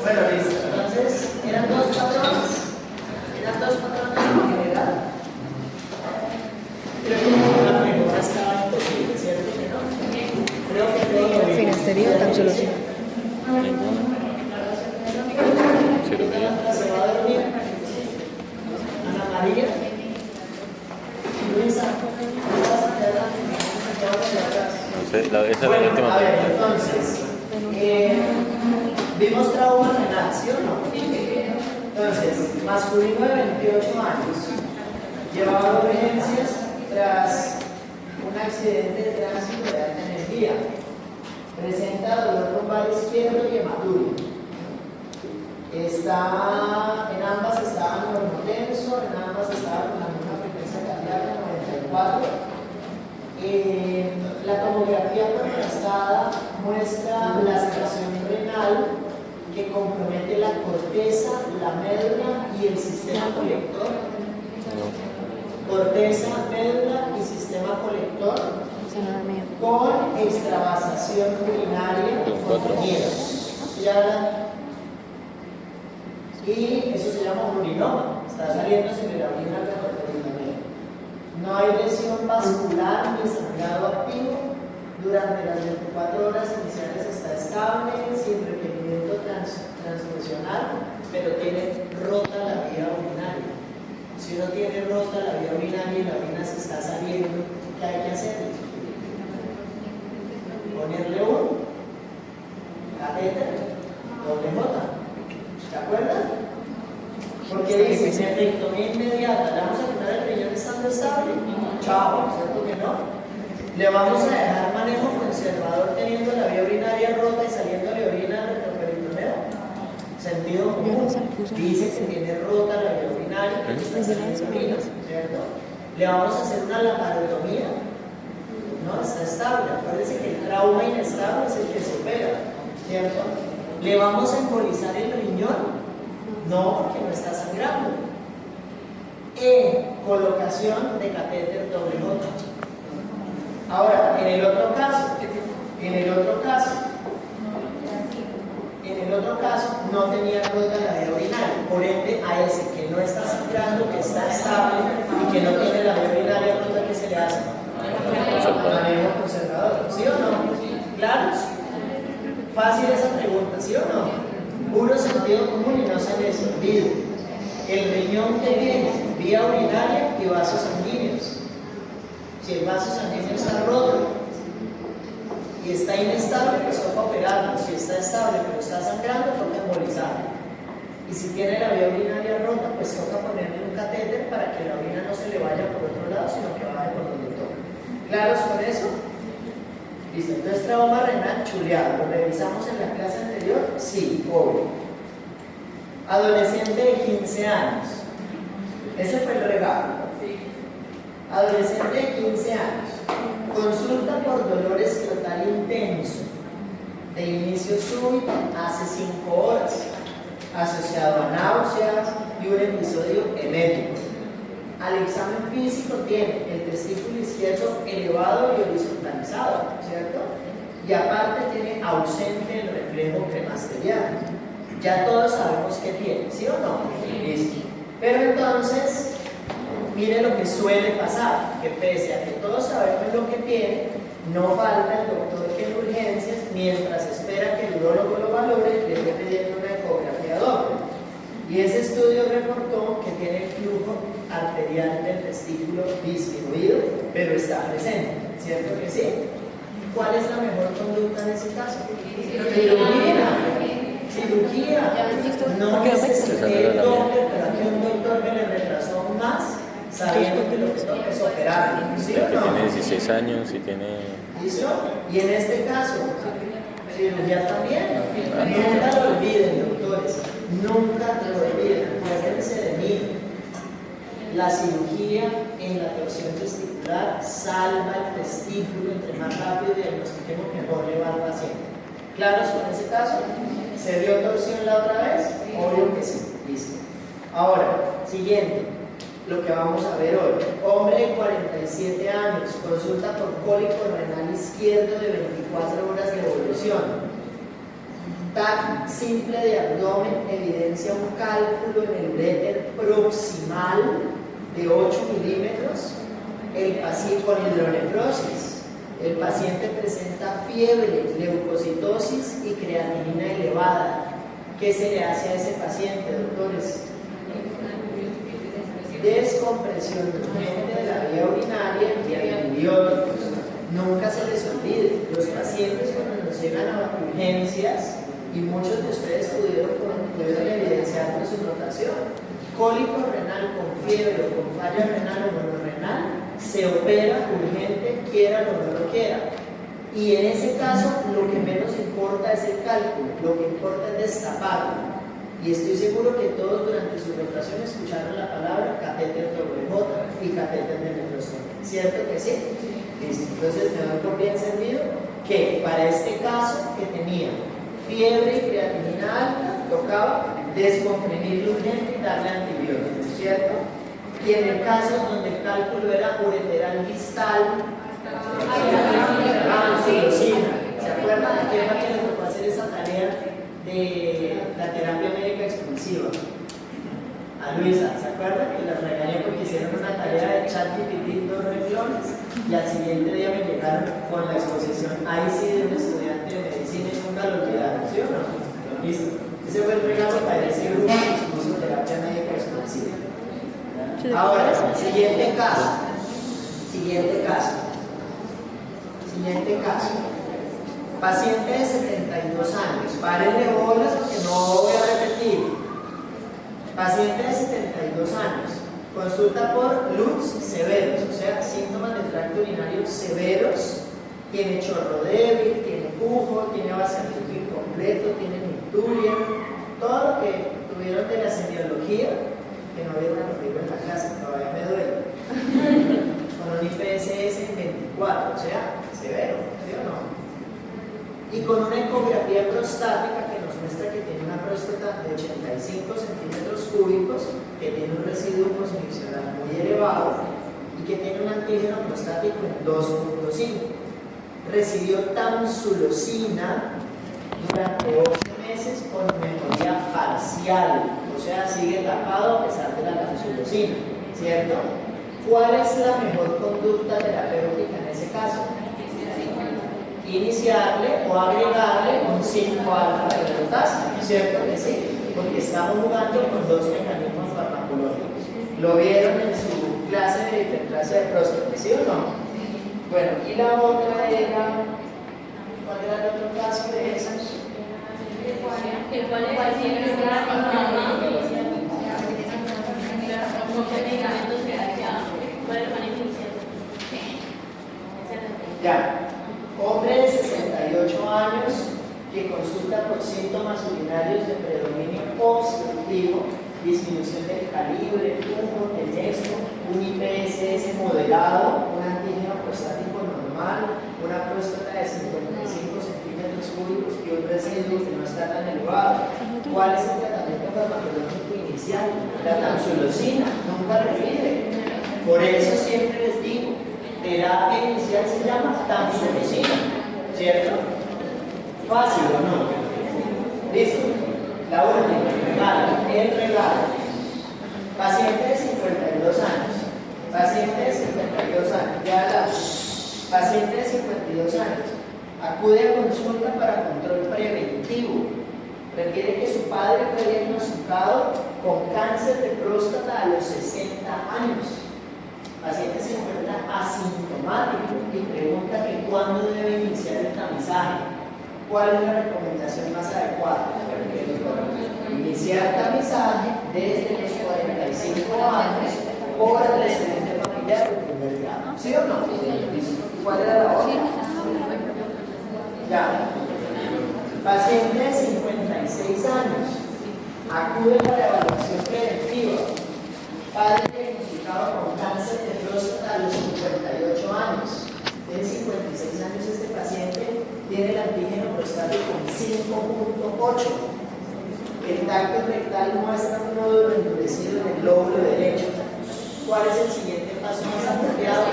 Bueno, listo. Entonces, eran dos patrones. Eran dos patrones en general. Creo que la mejora estaba imposible, ¿cierto que no? Creo que todo lo bien. Finastería tan solo sí. Ninguna. Sí, lo veía. Se va a dormir. Ana María. Luisa. No sé, esa es la Bueno, última a ver, pregunta. entonces, vimos trauma renal, ¿sí o no? Entonces, masculino de 28 años, llevado a urgencias tras un accidente de tránsito de alta energía, presenta dolor lumbar izquierdo y hematuria. En ambas estaba normotenso, en ambas estaba con la misma frecuencia cardíaca, 94. La tomografía contrastada muestra la situación renal que compromete la corteza, la médula y el sistema colector. Corteza, médula y sistema colector con extravasación urinaria contenida. Y eso se llama un urinoma. Está saliendo sobre la orina de la peritoneo. No hay lesión vascular ni sangrado activo. Durante las 24 horas iniciales está estable, sin requerimiento transfusional, pero tiene rota la vía urinaria. Si uno tiene rota la vía urinaria y la orina se está saliendo, ¿qué hay que hacer? Ponerle un catéter doble J. ¿Se acuerdan? Porque dice, nefrectomía inmediata, ¿le vamos a quitar el riñón estando estable? Chao, ¿cierto que no? Le vamos a dejar manejo conservador teniendo la vía urinaria rota y saliéndole orina al retroperitoneo. Sentido común. Dice que tiene rota la vía urinaria, que está saliendo orina, ¿cierto? Le vamos a hacer una laparotomía. No, está estable. Acuérdense que el trauma inestable es el que se opera, ¿cierto? Le vamos a embolizar el riñón. No, porque no está sangrando. Colocación de catéter doble J. Ahora, en el otro caso no tenía rota la vía urinaria, por ende a ese que no está sangrando, que está estable y que no tiene la vía urinaria rota, ¿qué se le hace? Manejo conservador, ¿sí o no? ¿Claros? Fácil esa pregunta, ¿sí o no? Puro sentido común y no se les olvide. El riñón que tiene vía urinaria y vasos sanguíneos. Si el vaso sanguíneo está roto y está inestable, pues toca operarlo. Si está estable pero está sangrando, toca embolizarlo. Y si tiene la vía urinaria rota, pues toca ponerle un catéter para que la orina no se le vaya por otro lado, sino que vaya por donde toca. ¿Claros con eso? Listo, entonces trauma renal chuleado. ¿Lo revisamos en la clase anterior? Sí, obvio. Adolescente de 15 años. Ese fue el regalo. Adolescente de 15 años. Consulta por dolor escrotal intenso. De inicio súbito hace 5 horas. Asociado a náuseas y un episodio emético. Al examen físico tiene el testículo izquierdo elevado y horizontalizado, ¿cierto? Y aparte tiene ausente el reflejo cremasteriano. Ya todos sabemos qué tiene, ¿sí o no? Listo. Pero entonces, mire lo que suele pasar, que pese a que todos sabemos lo que tiene, no falta el doctor que en urgencias, mientras espera que el urólogo lo valore, le esté pidiendo una ecografía doble. Y ese estudio reportó que tiene el flujo arterial del testículo disminuido, pero está presente, ¿cierto que sí? ¿Cuál es la mejor conducta en ese caso? Cirugía. No necesité el doble, pero aquí un doctor me le retrasó aún más, sabiendo que lo que toca es operar. ¿Sí o no? Tiene 16 años y tiene... ¿Listo? Y en este caso, cirugía también. Nunca lo olviden, doctores. Nunca lo olviden. Acuérdense de mí. La cirugía en la torsión testicular salva el testículo. Entre más rápido diagnostiquemos, mejor le va al paciente. ¿Claros con ese caso? ¿Se dio torsión la otra vez? Obvio que sí. Listo. Ahora, siguiente. Lo que vamos a ver hoy. Hombre de 47 años, consulta por cólico renal izquierdo de 24 horas de evolución. TAC simple de abdomen evidencia un cálculo en el uréter proximal de 8 milímetros, el paciente con hidronefrosis. El paciente presenta fiebre, leucocitosis y creatinina elevada. ¿Qué se le hace a ese paciente, doctores? Descompresión urgente de la vía urinaria y antibióticos. Nunca se les olvide, los pacientes cuando nos llegan a urgencias, y muchos de ustedes pudieron evidenciar con su notación, cólico renal con fiebre o con falla renal o monorrenal, se opera urgente, quiera o no lo quiera. Y en ese caso, lo que menos importa es el cálculo, lo que importa es destaparlo. Y estoy seguro que todos durante su rotación escucharon la palabra catéter WJ y catéter de nefrostomía. ¿Cierto que sí? Listo. Entonces me doy por bien servido que para este caso que tenía fiebre y creatinina alta, tocaba descomprimirlo urgente y darle antibióticos, ¿cierto? Y en el caso donde el cálculo era ureteral distal, ¿se acuerdan de qué manera nos tocó hacer esa tarea de la terapia médica explosiva? A Luisa, ¿se acuerdan? Que la regañé porque hicieron una tarea de ChatGPT 2 renglones y al siguiente día me llegaron con la exposición ahí sí de un estudiante de medicina y nunca lo olvidaron, ¿sí o no? Listo. Ese fue el regalo para ese grupo que expuso terapia médica explosiva. Ahora, siguiente caso. Paciente de 72 años. Párenle bolas porque no voy a repetir. Paciente de 72 años. Consulta por LUTS severos, o sea, síntomas del tracto urinario severos. Tiene chorro débil, tiene pujo, tiene vaciamiento incompleto, tiene nicturia. Todo lo que tuvieron de la semiología, que no vieron conmigo en la clase, todavía me duele. Con un IPSS en 24, o sea, severo, ¿sí o no? Y con una ecografía prostática que nos muestra que tiene una próstata de 85 centímetros cúbicos, que tiene un residuo postmiccional muy elevado y que tiene un antígeno prostático en 2.5. Recibió tamsulosina durante 8 meses con mejoría parcial, o sea, sigue tapado a pesar de la tamsulosina, ¿cierto? ¿Cuál es la mejor conducta terapéutica en ese caso? Iniciarle o agregarle un 5-alfa de glutasa, ¿cierto que sí? Porque estamos jugando con dos mecanismos farmacológicos. ¿Lo vieron en su clase de hiperplasia de próstata, sí o no? Bueno, y la otra era, ¿cuál era el otro caso de esas? Ya, hombre de 68 años que consulta por síntomas urinarios de predominio obstructivo, disminución del calibre, tubo, tenesco, un IPSS moderado, un antígeno prostático normal, una próstata de 55 centímetros cúbicos y un residuo que no está tan elevado. ¿Cuál es el tratamiento farmacológico inicial? La tamsulosina, nunca repite. Por eso siempre les digo, terapia inicial se llama tamsulosina, ¿cierto? ¿Fácil o no? ¿Listo? La última, el regalo. Paciente de 52 años. Paciente de 52 años. Ya la paciente de 52 años. Acude a consulta para control preventivo. Refiere que su padre fue diagnosticado con cáncer de próstata a los 60 años. Paciente se encuentra asintomático y pregunta que cuándo debe iniciar el tamizaje. ¿Cuál es la recomendación más adecuada? Iniciar tamizaje desde los 45 años por antecedente familiar de primer grado. ¿Sí o no? ¿Cuál era la otra? Ya. Paciente de 56 años. Acude para la evaluación preventiva. Padre diagnosticado con cáncer de próstata a los 58 años. Tiene 56 años este paciente, tiene el antígeno prostático en 5.8. El tacto rectal muestra un nódulo endurecido en el lóbulo derecho. ¿Cuál es el siguiente paso más apropiado?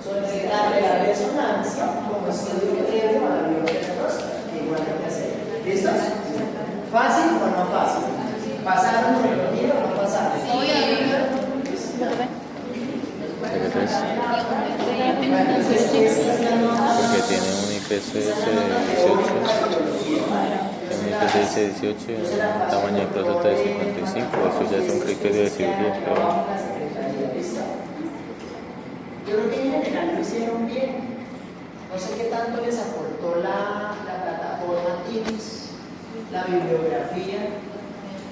Solicitarle la resonancia como estudio previo a la biopsia de próstata, que igual hay que hacer. ¿Listos? ¿Fácil o no fácil? ¿Pasaron biología o no pasaron? ¿De qué tres? Bueno, entonces, Porque tiene un IPCS de 18, tiene un IPCS de 18 y un tamaño de próstata de 55. Eso ya es un criterio de cirugía, pero yo creo que en general lo hicieron bien. No sé qué tanto les aportó la plataforma Teams, la bibliografía,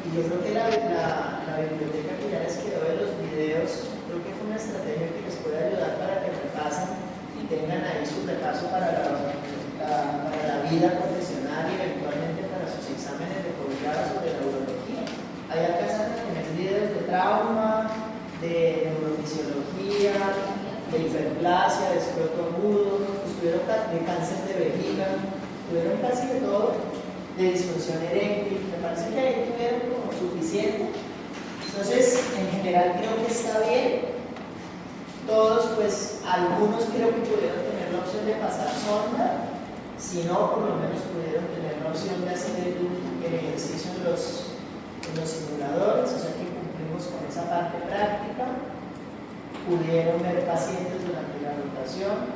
y yo creo que la biblioteca que ya les quedó de los videos, creo que fue una estrategia que les puede ayudar para que repasen y tengan ahí su repaso para la vida profesional y eventualmente para sus exámenes de posgrado sobre la urología. Ahí alcanzan a tener videos de trauma, de neurofisiología, de hiperplasia, de escroto agudo, estuvieron de cáncer de vejiga, tuvieron casi de todo, de disfunción eréctil. Me parece que ahí tuvieron como suficiente. Entonces, en general creo que está bien. Todos, pues, algunos creo que pudieron tener la opción de pasar sonda, si no, por lo menos pudieron tener la opción de hacer el ejercicio en los simuladores, o sea que cumplimos con esa parte práctica. Pudieron ver pacientes durante la rotación,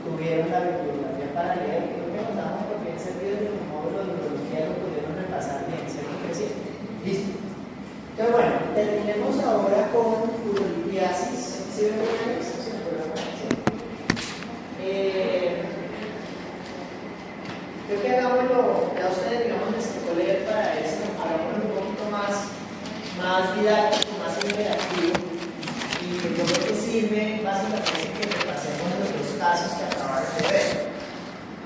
tuvieron la bibliografía para leer, creo que nos damos por bien servidos en el módulo de urología, lo pudieron repasar bien, ¿cierto que sí? Listo. Entonces, bueno, terminemos ahora con urolitiasis. ¿Sí ven bien esto? ¿Sí me acuerdan? Creo que hagámoslo, a ustedes, digamos, les tocó leer para esto, hagámoslo un poquito más didáctico, más interactivo. Y yo creo que sirve básicamente que repasemos los dos casos que acabaron de ver.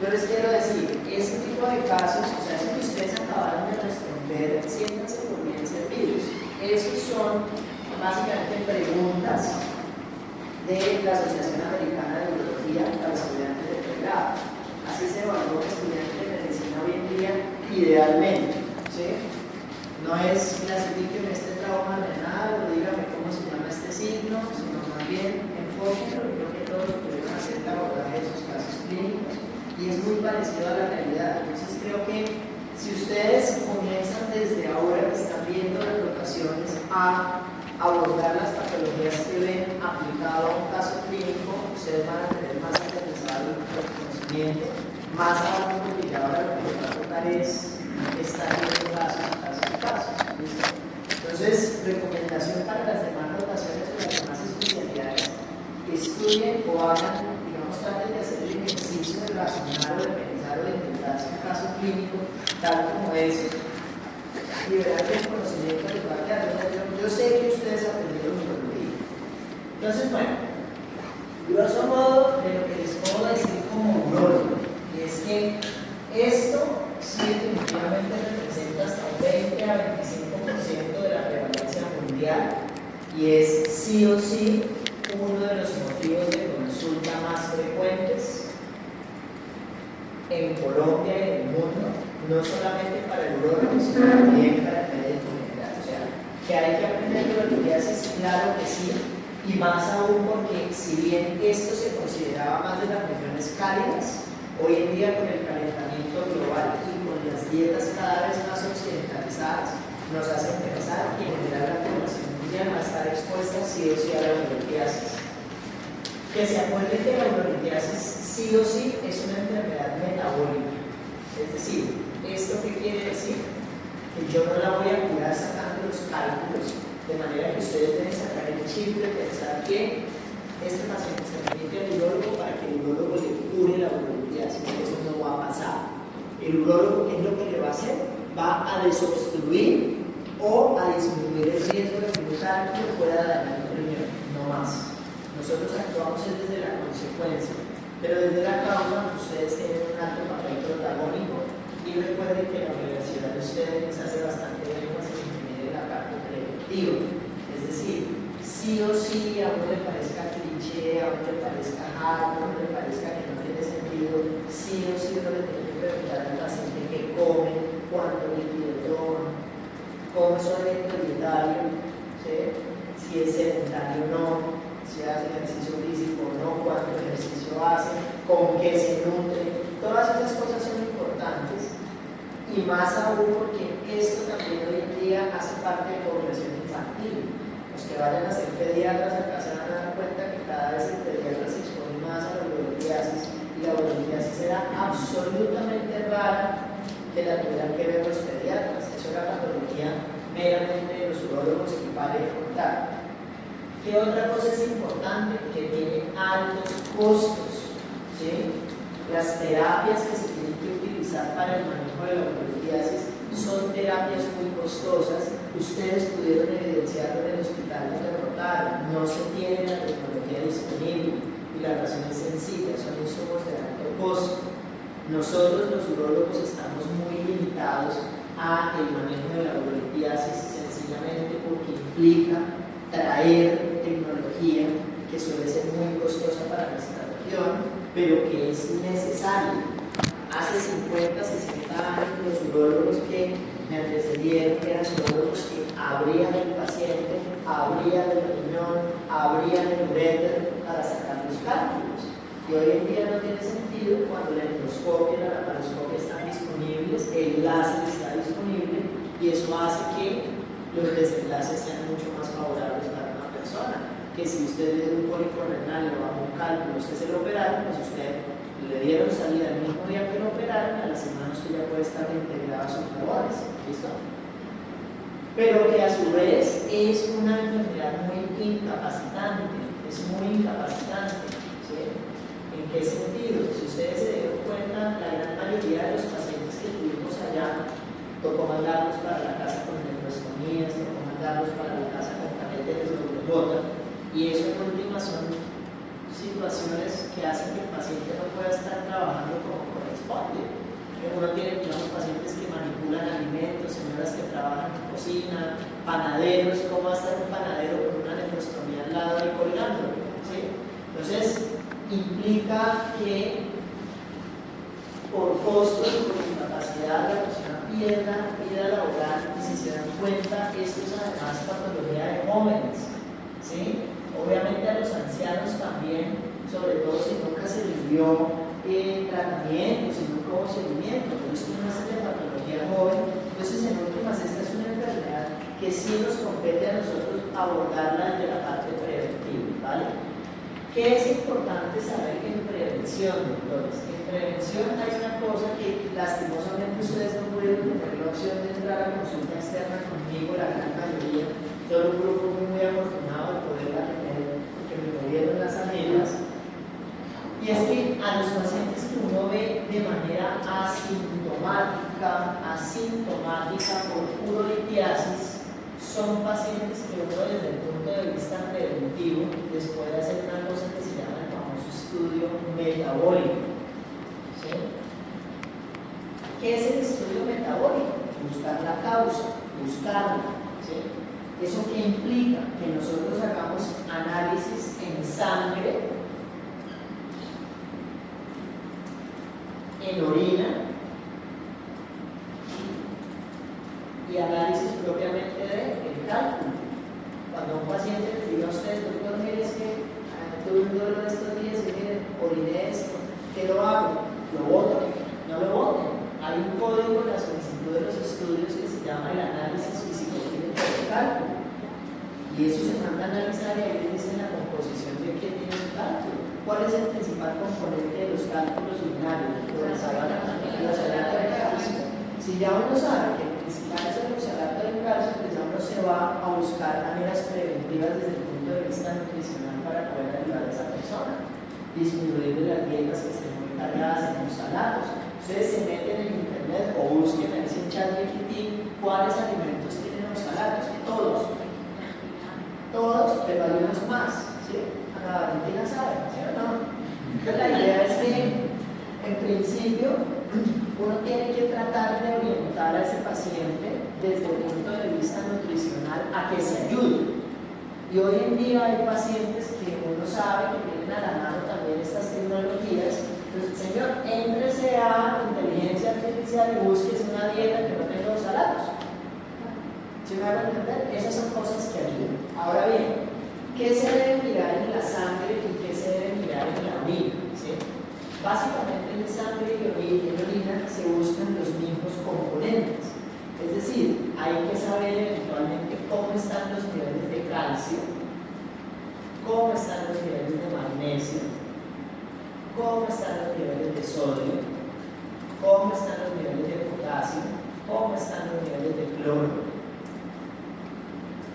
Yo les quiero decir, ese tipo de casos, o sea, eso que ustedes acabaron de responder, siéntanse por bien servidos. Esos son básicamente preguntas de la Asociación Americana de Urología para estudiantes de pregrado. Así se evalúa un estudiante de medicina hoy en día, idealmente, ¿sí? No es clasifiquen este trauma renal o dígame cómo se llama este signo, sino más bien enfóquenlo. Creo que todos pudieron hacer el abordaje de sus casos clínicos y es muy parecido a la realidad. Entonces creo que si ustedes comienzan desde ahora que están viendo las rotaciones a abordar las patologías que ven aplicado a un caso clínico, ustedes van a tener más aterrizado el conocimiento, más aún porque ya ahora lo que les va a tocar es estar viendo casos. ¿Listo? Entonces, recomendación para las demás rotaciones o las demás especialidades: estudien o hagan, digamos, traten de hacer el ejercicio de razonar o de pensar o de intentarse un caso clínico tal como ese y verán que el conocimiento les va a quedar. Yo sé que ustedes aprendieron urología. Entonces, bueno, grosso modo de lo que les puedo decir como urólogo, y es que esto sí definitivamente representa hasta un 20 a 25% de la prevalencia mundial y es sí o sí uno de los motivos de consulta más frecuentes en Colombia y en el mundo, no solamente para el urólogo, sino también para el médico general. O sea, que hay que aprender urologíasis, claro que sí, y más aún porque si bien esto se consideraba más de las regiones cálidas, hoy en día con el calentamiento global y con las dietas cada vez más occidentalizadas, nos hacen pensar que en general la población mundial va a estar expuesta sí o sí a la urolitiasis. Que se acuerden que la urolitiasis sí o sí es una enfermedad metabólica. Es decir, ¿esto qué quiere decir? Que yo no la voy a curar sacando los cálculos, de manera que ustedes deben sacar el chip de pensar que este paciente se remite al urólogo para que el urólogo le cure la urolitiasis. Eso no va a pasar. El urólogo, ¿qué es lo que le va a hacer? Va a desobstruir o a disminuir el riesgo de que un cálculo pueda dañar el riñón, no más. Nosotros actuamos desde la consecuencia, pero desde la causa ustedes tienen un alto papel protagónico y recuerden que la universidad de ustedes hace bastante énfasis en que mide la parte preventiva, es decir, sí o sí, a uno le parezca cliché, a uno le parezca hard, a uno le parezca que no tiene sentido, sí o sí uno le tiene que preguntar al paciente qué come, cuánto líquido toma, cómo es su alimento dietario, ¿sí? Si es sedentario o no, si hace ejercicio físico o no, cuánto ejercicio hace, con qué se nutre. Todas esas cosas son importantes y más aún porque esto también hoy en día hace parte de población infantil. Los que vayan a ser pediatras acá se van a dar cuenta que cada vez el pediatra se expone más a la urolitiasis y la urolitiasis era absolutamente rara que la tuvieran que ver los pediatras. Eso era patología meramente de los urólogos y pare de contar. ¿Qué otra cosa es importante? Que tiene altos costos, ¿sí? Las terapias que se tienen que utilizar para el manejo de la urolitiasis son terapias muy costosas. Ustedes pudieron evidenciarlo en el hospital donde rotaron. No se tiene la tecnología disponible y la razón es sencilla, son insumos de alto costo. Nosotros los urólogos estamos muy limitados a el manejo de la urolitiasis sencillamente porque implica traer tecnología que suele ser muy costosa para nuestra región, pero que es necesaria. Hace 50, 60 años los urólogos que me antecedieron eran urólogos que abrían el paciente, abrían el riñón, abrían el uréter para sacar los cálculos. Y hoy en día no tiene sentido cuando la endoscopia y la laparoscopia están disponibles, el láser está disponible y eso hace que los desenlaces sean mucho más favorables para una persona. Que si usted le dio un pólipo renal o bajo un cálculo, usted se lo operaron, pues usted le dieron salida el mismo día que lo operaron, a la semana usted ya puede estar reintegrado a sus labores. ¿Listo? Pero que a su vez es una enfermedad muy incapacitante, es muy incapacitante. ¿Sí? ¿En qué sentido? Si ustedes se dieron cuenta, la gran mayoría de los pacientes que tuvimos allá, tocó mandarlos para la casa con nefrostomías, tocó mandarlos para la casa con catéteres de bota, y eso en última son situaciones que hacen que el paciente no pueda estar trabajando como corresponde. Uno tiene unos pacientes que manipulan alimentos, señoras que trabajan en cocina, panaderos. ¿Cómo va a estar un panadero con una nefrostomía al lado y colgando? ¿Sí? Entonces, implica que por costos y por incapacidad la persona pierda vida laboral, y si se dan cuenta, esto es además patología de jóvenes, ¿sí? Obviamente a los ancianos también, sobre todo si nunca se les dio tratamiento, si nunca hubo seguimiento, pero esto no es de patología joven. Entonces, en últimas, esta es una enfermedad que sí nos compete a nosotros abordarla desde la parte preventiva, ¿vale? ¿Qué es importante saber en prevención, doctores? En prevención hay una cosa que lastimosamente ustedes no pudieron tener la opción de entrar a consulta externa conmigo, la gran mayoría, todo un grupo muy afortunado de poderla tener, porque me movieron las agendas. Y es que a los pacientes que uno ve de manera asintomática por urolitiasis, son pacientes que uno desde el punto de vista preventivo les puede hacer una cosa que se llama el famoso estudio metabólico. ¿Sí? ¿Qué es el estudio metabólico? Buscar la causa, buscarla. ¿Sí? ¿Eso qué implica? Que nosotros hagamos análisis en sangre, en orina y análisis propiamente del cálculo. Cuando un paciente le diga a usted, doctor, mire, es que tuve un dolor estos días y mire, oriné esto, ¿qué lo hago? ¿Lo voto? No lo voten. Hay un código en la solicitud de los estudios que se llama el análisis físico-químico del cálculo. Y eso se manda a analizar y ahí dicen la composición de qué tiene el cálculo. ¿Cuál es el principal componente de los cálculos urinarios? El oxalato de calcio. Si ya uno sabe que el principal es el oxalato de calcio, pues ya uno se va a buscar maneras preventivas desde el punto de vista nutricional para poder ayudar a esa persona. Disminuir las dietas que estén muy cargadas en oxalatos. Ustedes se meten en internet o busquen en ese ChatGPT cuáles alimentos tienen oxalatos. Todos, pero hay unos más. ¿Sí? Ana Valentina sabe, ¿sí o no? Entonces la idea es que, en principio, uno tiene que tratar de orientar a ese paciente desde el punto de vista nutricional a que se ayude. Y hoy en día hay pacientes que uno sabe que tienen a la mano también estas tecnologías. Entonces, señor, éntrese a inteligencia artificial y búsquese una dieta que no tenga oxalatos. ¿Sí me van a entender? Esas son cosas que ayudan. Ahora bien, ¿qué se debe mirar en la sangre y qué se debe mirar en la orina? ¿Sí? Básicamente en sangre y orina se buscan los mismos componentes. magnesio, cómo están los niveles de sodio, cómo están los niveles de potasio, cómo están los niveles de cloro,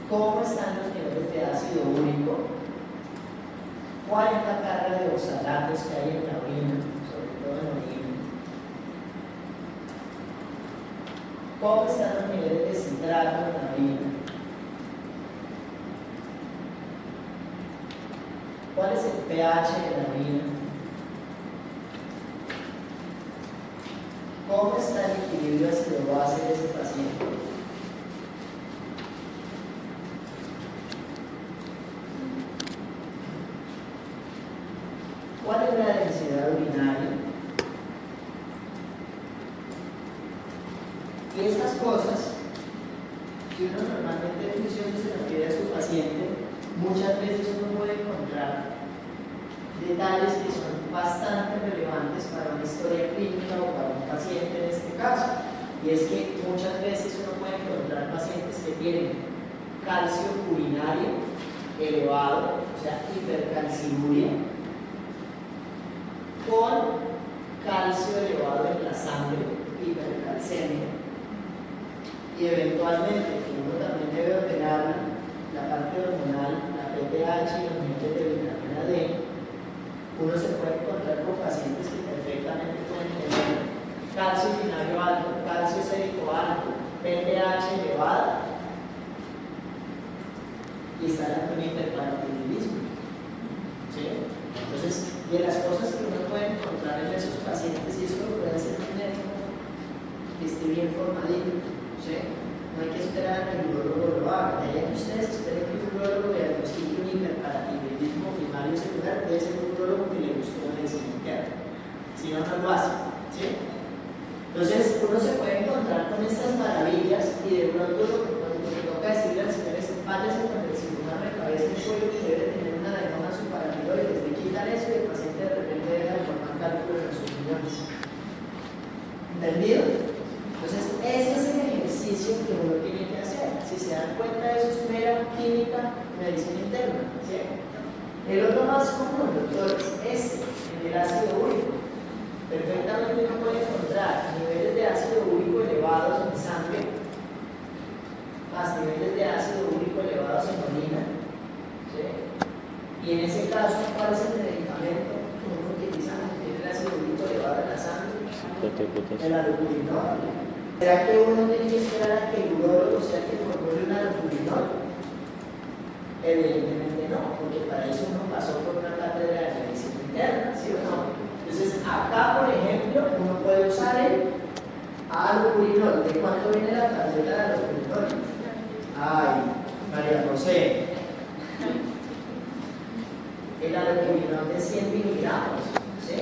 cómo están los niveles de ácido úrico, cuál es la carga de oxalatos que hay en la orina, sobre todo en la orina, cómo están los niveles de citrato en la orina, cuál es el pH de la orina, cómo está el equilibrio ácido-base de ese paciente. ¿Cuál es la densidad urinaria? Y estas cosas, si uno normalmente en función se las pide a su paciente, muchas veces uno puede encontrar detalles que son bastante relevantes para una historia clínica o para un paciente en este caso. Y es que muchas veces uno puede encontrar pacientes que tienen calcio urinario elevado, o sea, hipercalciuria, con calcio elevado en la sangre, hipercalcemia, y eventualmente, uno también debe ordenar la parte hormonal, la PTH y los niveles de vitamina D. Uno se puede encontrar con pacientes que perfectamente pueden tener calcio urinario alto, calcio sérico alto, PTH elevada, y estar ante un hiperparatidilismo. ¿Sí? Entonces, de las cosas que uno puede encontrar en esos pacientes, y eso lo puede hacer un médico que esté bien formadito, ¿sí? No hay que esperar a que el urólogo lo haga. De ahí que ustedes esperen que un urólogo diagnostique un hiperparatidilismo primario y secundario, puede ser un urólogo que le gustó la medicina interna. Si no, no lo hace, ¿sí? Entonces, uno se puede encontrar con estas maravillas y de pronto lo que toca decirle al señor es: váyase con el cirujano de cabeza y cuello que debe tener una adenoma suparatiroides, le quitan eso y el paciente de repente deja de formar cálculos en sus riñones. ¿Entendido? Entonces, ese es el ejercicio que uno tiene que hacer. Si se dan cuenta, eso es mera química, medicina interna, ¿sí? El otro más común, doctores, en el ácido úrico. Perfectamente uno puede encontrar niveles de ácido úrico elevados en sangre, más niveles de ácido úrico elevados en orina, ¿sí? Y en ese caso, ¿cuál es el medicamento que uno utiliza cuando tiene el ácido úrico elevado en la sangre? El allopurinol. ¿Será que uno tiene que esperar a que el urólogo sea el que formule un allopurinol? Evidentemente no, porque para eso uno pasó por una cátedra de medicina interna, ¿sí o no? Entonces, acá, por ejemplo, uno puede usar el allopurinol. ¿De cuánto viene la tableta de allopurinol? Ay, María José. El allopurinol de 100 miligramos, ¿sí?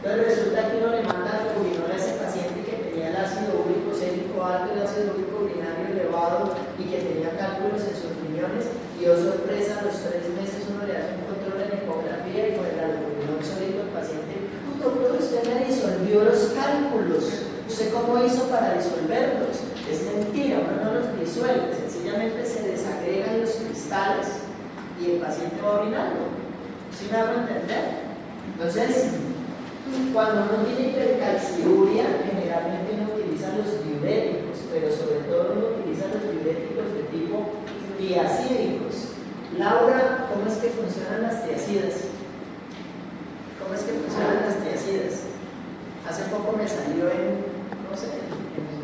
Entonces resulta que uno le manda allopurinol a ese paciente que tenía el ácido úrico sérico alto, el ácido úrico urinario elevado y que tenía cálculos en sus riñones, y oh sorpresa, a los 3 meses uno le hace un control en ecografía y con el allopurinol solito el paciente: doctor, usted me disolvió los cálculos, ¿usted cómo hizo para disolverlos? Es mentira, uno no los disuelve, sencillamente se desagregan los cristales y el paciente va orinando. ¿Sí me hago entender? Entonces, cuando uno tiene hipercalciuria, generalmente uno utiliza los diuréticos, pero sobre todo uno utiliza los diuréticos de tipo tiacídicos. Laura, ¿cómo es que funcionan las tiacidas? ¿Cómo es que funcionan las tiacidas? Hace poco me salió en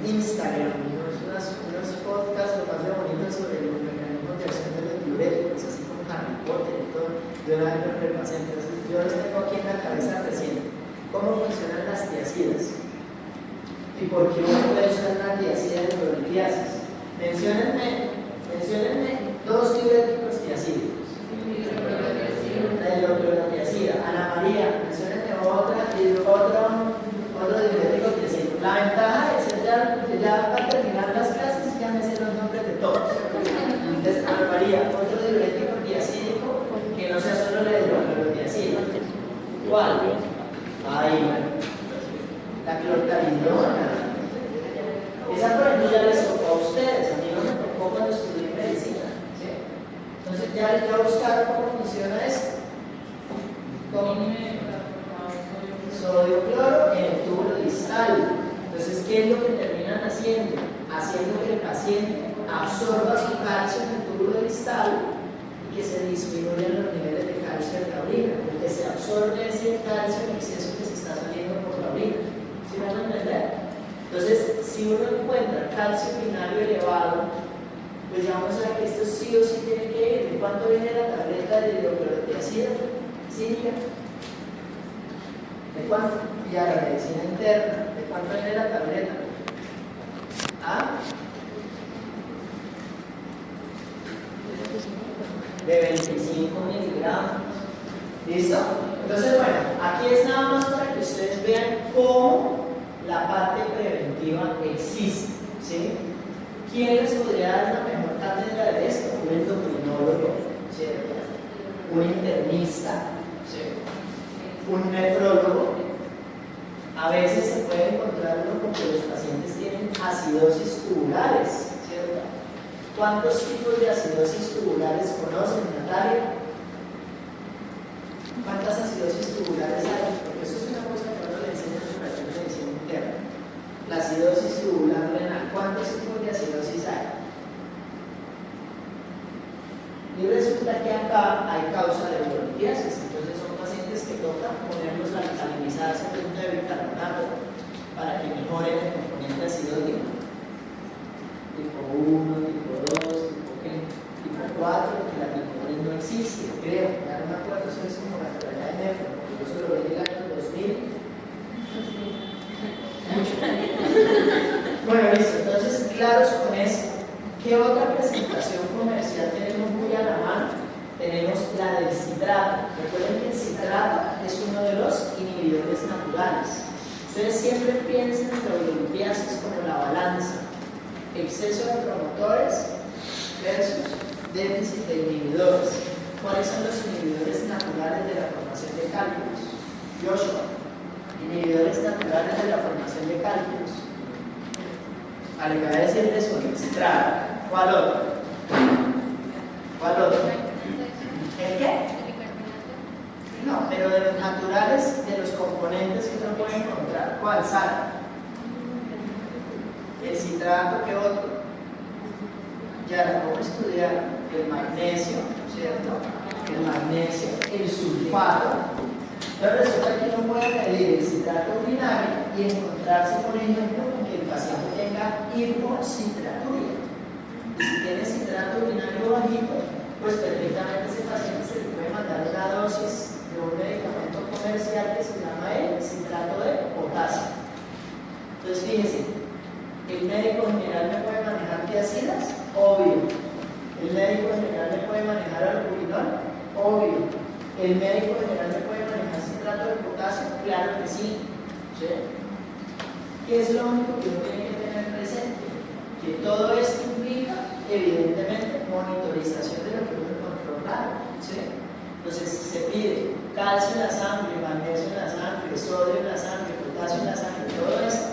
Instagram unos podcasts lo más de bonitos sobre los mecanismos de acción de los diuréticos, así como Harry Potter y todo. Yo una vez lo repasé, entonces yo los tengo aquí en la cabeza recién. ¿Cómo funcionan las tiacidas? ¿Y por qué uno puede usar una tiacida de cloritiasis? Menciónenme 2 diuréticos tiacídicos. La hidroclorotiacida. Ana María, menciónenme otro diurético tiacídico. La ventaja es que ya para terminar las clases ya me sé los nombres de todos. Entonces, Ana María, otro diurético tiacídico que no sea solo la hidroclorotiacida. ¿Cuál? Ahí, la clortalidona. Esa, por ejemplo, ya les tocó a ustedes, a mí no me tocó cuando estudié medicina, ¿sí? Entonces ya buscaron cómo funciona esto. ¿Cómo? Sodio cloro en el túbulo distal. Entonces, ¿qué es lo que terminan haciendo? Haciendo que el paciente absorba su calcio en el túbulo distal y que se disminuyan los niveles de calcio en la orina, porque se absorbe ese calcio en exceso que se está saliendo por la orina. ¿Sí me van a entender? Entonces, si uno encuentra calcio urinario elevado, pues ya vamos a ver que esto sí o sí tiene que ir. ¿De cuánto viene la tableta de hidroclorotiazida? ¿Cintia? ¿De cuánto? Ya la medicina interna. ¿De cuánto viene la tableta? ¿Ah? De 25 miligramos. ¿Listo? Entonces, bueno, aquí es nada más para que ustedes vean cómo la parte preventiva existe. ¿Sí? ¿Quién les podría dar la mejor cátedra de esto? Un endocrinólogo, ¿cierto? Un internista, ¿cierto? Un nefrólogo. A veces se puede encontrar uno con que los pacientes tienen acidosis tubulares, ¿cierto? ¿Cuántos tipos de acidosis tubulares conocen, Natalia? ¿Cuántas acidosis tubulares hay? Porque eso es una cosa que uno le enseña en la medicina interna. La acidosis tubular renal. ¿Cuántos tipos de acidosis hay? Y resulta que acá hay causa de urolitiasis. Entonces son pacientes que toca ponerlos a alcalinizarse con un bicarbonato para que mejoren el componente acidótico. Tipo 1, tipo 2, tipo ¿qué? Tipo 4, que la tipo 3 no existe, creo. Ya no me acuerdo, eso es como la realidad de Nefro, porque yo solo vi en el año 2000. Bueno, listo. Entonces, claros con esto. ¿Qué otra presentación comercial tenemos muy a la mano? Tenemos la del citrato. Recuerden que el citrato es uno de los inhibidores naturales. Ustedes siempre piensen en la urolitiasis como la balanza. Exceso de promotores versus déficit de inhibidores. ¿Cuáles son los inhibidores naturales de la formación de cálculos? Joshua, inhibidores naturales de la formación de cálculos. Vale, me voy a decir de eso, el citrato. ¿Cuál otro? ¿Cuál otro? ¿El qué? No, pero de los naturales, de los componentes que uno puede encontrar. ¿Cuál? Sal. El citrato, ¿qué otro? Ya la puedo estudiar. El magnesio, ¿cierto? El magnesio, el sulfato. Entonces resulta que uno puede medir el citrato urinario y encontrarse, por ejemplo, con que el paciente tenga hipocitraturia. Y si tiene citrato urinario bajito, pues perfectamente ese paciente se le puede mandar una dosis de un medicamento comercial que se llama el citrato de potasio. Entonces fíjense, ¿el médico general me puede manejar tiazidas? Obvio. ¿El médico general me puede manejar albuminol? Obvio. ¿El médico general me puede manejar citrato de potasio? Claro que sí. ¿Sí? ¿Qué es lo único que uno tiene que tener presente? Que todo esto implica, evidentemente, monitorización de lo que uno controla. ¿Sí? Entonces, se pide calcio en la sangre, magnesio en la sangre, sodio en la sangre, potasio en la sangre, todo esto.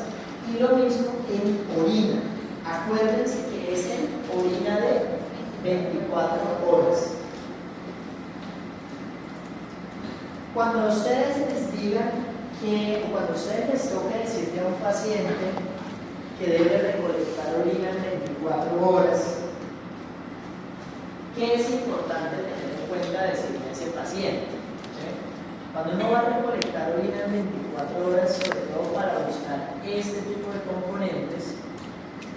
Y lo mismo en orina. Acuérdense que es en orina de 24 horas. Cuando ustedes les digan que, o cuando ustedes les toque decirle a un paciente que debe recolectar orina en 24 horas, ¿qué es importante tener en cuenta decirle a ese paciente? ¿Sí? Cuando uno va a recolectar orina en 24 horas, sobre todo para buscar este tipo de componentes,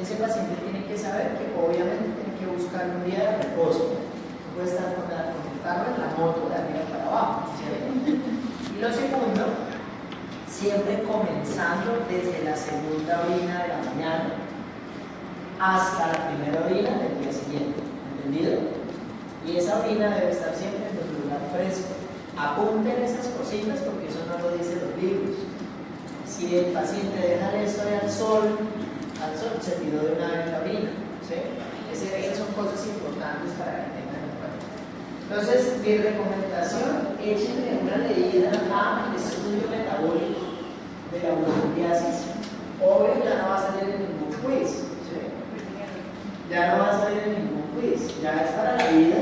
ese paciente tiene que saber que obviamente tiene que buscar un día de reposo. No puede estar con el carro en la moto de arriba para abajo, ¿cierto? Y lo segundo, siempre comenzando desde la segunda orina de la mañana hasta la primera orina del día siguiente. ¿Entendido? Y esa orina debe estar siempre en un lugar fresco. Apunten esas cositas porque eso no lo dicen los libros. Si el paciente deja esto al sol se tiró de una vez la orina. ¿Sí? Esas son cosas importantes para que tengan en cuenta. Entonces, mi recomendación, échenle una leída al estudio metabólico de la urolitiasis. Obvio, ya no va a salir en ningún quiz. ¿Sí? Ya no va a salir en ningún quiz. Ya es para la vida,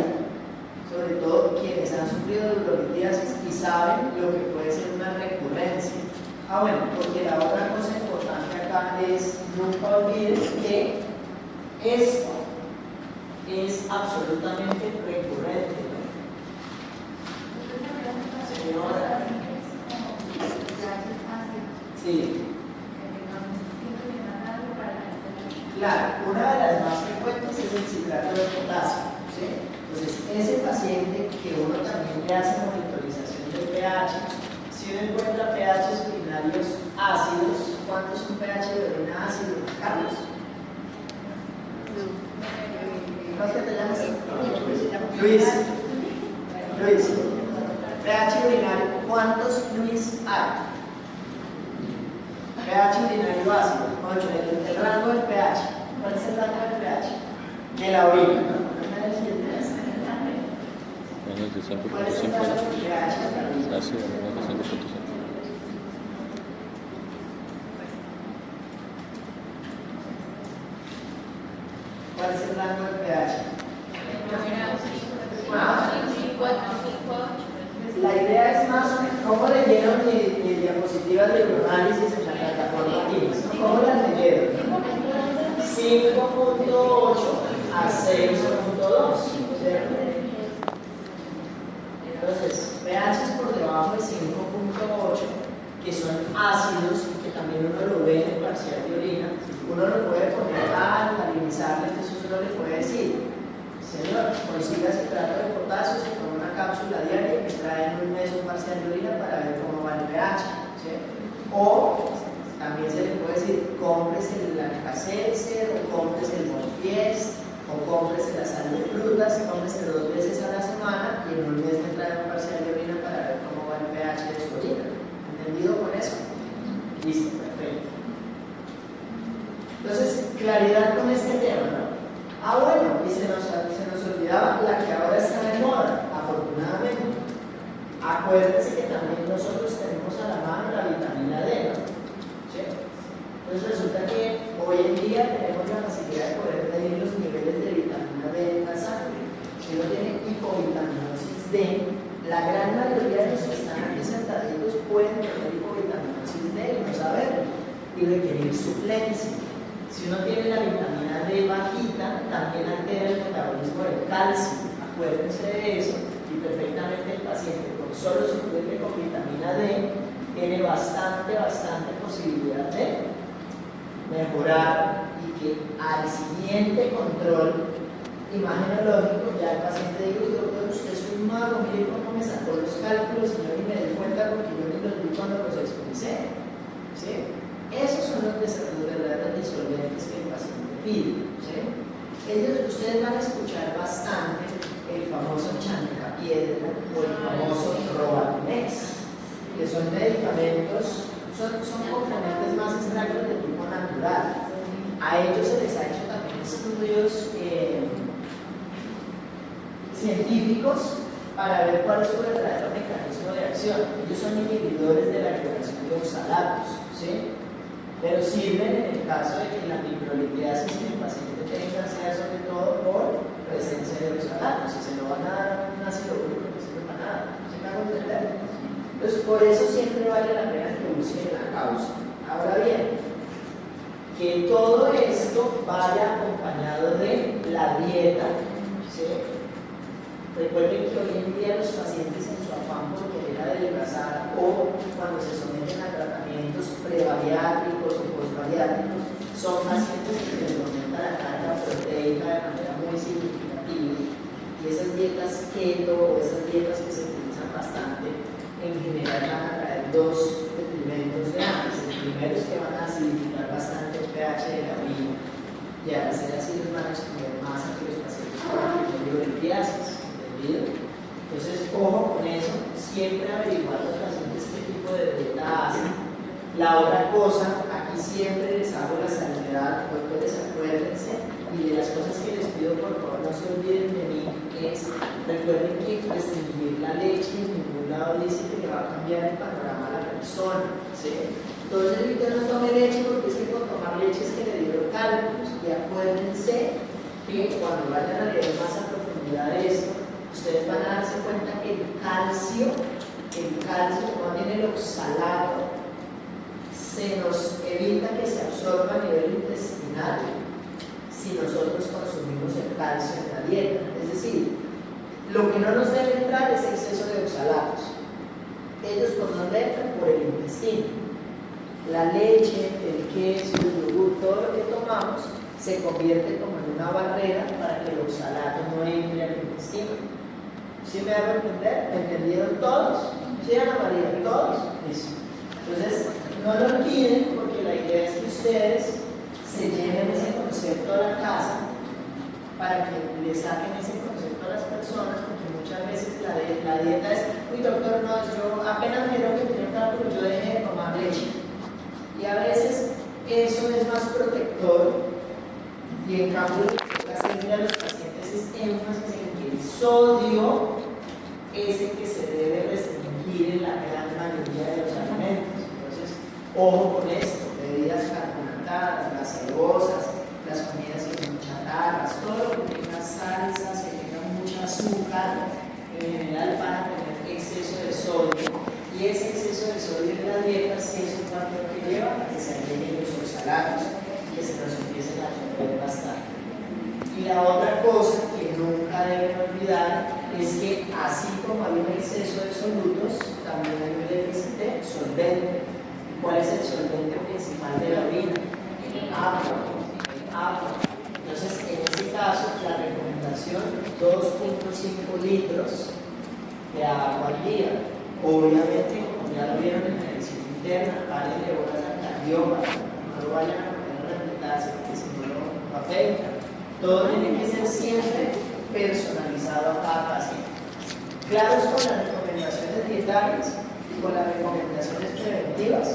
sobre todo quienes han sufrido de urolitiasis y saben lo que puede ser una recurrencia. Ah, bueno, porque la otra cosa importante acá es, nunca olviden que esto es absolutamente recurrente. Señora. Sí. Claro, una de las más frecuentes es el citrato de potasio, ¿sí? Entonces, ese paciente que uno también le hace monitorización del pH, si uno encuentra pHs urinarios ácidos, ¿cuánto es un pH de orina ácido, Carlos? ¿Cómo es que te llamas? Luis. Luis. pH urinario, ¿cuántos Luis hay? pH urinario ácido, el rango del pH. ¿Cuál es el rango del pH? De la orina. Menos de 5.5. ¿Cuál es el rango del pH de la orina? Ácido, menos de 5.5. ¿Cuál es el rango del pH? La idea es más o menos cómo leyeron mis diapositivas de neuroanálisis en la plataforma Teams. ¿Cómo las leyeron? 5.8 a 6.2, ¿cierto? Entonces, pHs por debajo de 5.8, que son ácidos y que también uno lo ve en el parcial de orina, uno lo puede poner a analizarle, entonces uno le puede decir, señor, consiga citrato de potasio, se toma una cápsula diaria y me trae en un mes un parcial de orina para ver cómo va el pH, ¿sí? O también se le puede decir, cómprese el Alka-Seltzer, o cómprese el Monfiest, o cómprese la sal de frutas, cómprese 2 veces a la semana y en un mes me trae un parcial de orina para ver cómo va el pH de su orina. ¿Entendido con eso? Listo, perfecto. Entonces, claridad con este tema, ¿no? Ah, bueno, y se nos olvidaba la que ahora está de moda, afortunadamente. Acuérdense que también nosotros tenemos a la mano la vitamina D, ¿no? ¿Sí? Entonces resulta que hoy en día tenemos la facilidad de poder medir los niveles de vitamina D en la sangre. Si uno tiene hipovitaminosis D, la gran mayoría de los que están aquí sentaditos pueden tener hipovitaminosis D y no saberlo y requerir suplencia. Si uno tiene la vitamina D bajita, también altera el metabolismo del calcio. Acuérdense de eso y perfectamente el paciente con solo suplirle con vitamina D tiene bastante posibilidad de mejorar y que al siguiente control imagenológico ya el paciente diga, doctor, usted es un mago, mire cómo me sacó los cálculos y yo ni me di cuenta porque yo ni los vi cuando los explicé. ¿Sí? Esos son los verdaderos disolventes que el paciente pide. ¿Sí? Ustedes van a escuchar bastante el famoso chancapiedra o el famoso Robatinex, que son medicamentos, son componentes más extractos de tipo natural. A ellos se les ha hecho también estudios científicos para ver cuál es su verdadero mecanismo de acción. Ellos son inhibidores de la liberación de oxalatos, ¿sí? Pero sirven en el caso de que la microlitiasis que el paciente tenga sea sobre todo por presencia de oxalatos. Si se lo van a dar a un ácido úrico, no sirve para nada. ¿Se me hago entender? Entonces, por eso siempre vale la pena que busquen la causa. Ahora bien, que todo esto vaya acompañado de la dieta, ¿sí? Recuerden que hoy en día los pacientes en su afán por querer adelgazar o cuando se someten a tratamientos prebariátricos o postbariátricos son pacientes que les aumenta la carga proteica de manera muy significativa y esas dietas keto o esas dietas que se utilizan bastante en general van a traer dos detrimentos grandes. El primero es que van a acidificar bastante el pH de la orina y al hacer así les van a exponer más a que los pacientes puedan tener uretiasis. Entonces, ojo con eso, siempre averiguar los pacientes qué tipo de dieta hacen. La otra cosa, aquí siempre les hago la salvedad, doctores, acuérdense, y de las cosas que les pido, por favor, no se olviden de mí, es, recuerden que restringir la leche en ningún lado dice que le va a cambiar el panorama a la persona, ¿sí? Entonces, usted no tome leche porque es que por tomar leche es que le dieron cálculos, y acuérdense que cuando vayan a leer más a profundidad esto, ustedes van a darse cuenta que el calcio el calcio, más bien el oxalato, se nos evita que se absorba a nivel intestinal si nosotros consumimos el calcio en la dieta. Es decir, lo que no nos debe entrar es exceso de oxalatos. Ellos por dónde entran, por el intestino. La leche, el queso, el yogur, todo lo que tomamos se convierte como en una barrera para que el oxalato no entre al intestino. ¿Sí me hago entender? ¿Me entendieron todos? ¿Sí, Ana María? ¿Todos? Eso. Entonces, no lo olviden porque la idea es que ustedes se lleven ese concepto a la casa para que le saquen ese concepto a las personas, porque muchas veces la dieta es, uy doctor, no, yo apenas me dio que tenía un cálculo, yo dejé de tomar leche. Y a veces eso es más protector y en cambio lo que toca hacerle a los pacientes es énfasis en que el sodio es el que se debe restringir en la gran mayoría de los alimentos. Entonces, ojo con esto, bebidas carbonatadas, gaseosas, las comidas que son chatarras, todo lo que tenga salsas, que tenga mucho azúcar, en general van a tener exceso de sodio. Y ese exceso de sodio en la dieta sí es un factor que lleva a que se agreguen los oxalatos y que se nos empiecen a absorber bastante. Y la otra cosa que nunca deben olvidar es que así como hay un exceso de solutos, también hay un déficit de solvente. ¿Cuál es el solvente principal de la orina? Agua. Agua. Entonces, en este caso, la recomendación 2.5 litros de agua al día. Obviamente, como ya lo vieron en medicina interna, paren de bolas al cardiólogo, no lo vayan a poner a replicarse porque si no lo afecta. Todo tiene que ser siempre personalizado a cada paciente. Claros con las recomendaciones dietarias y con las recomendaciones preventivas.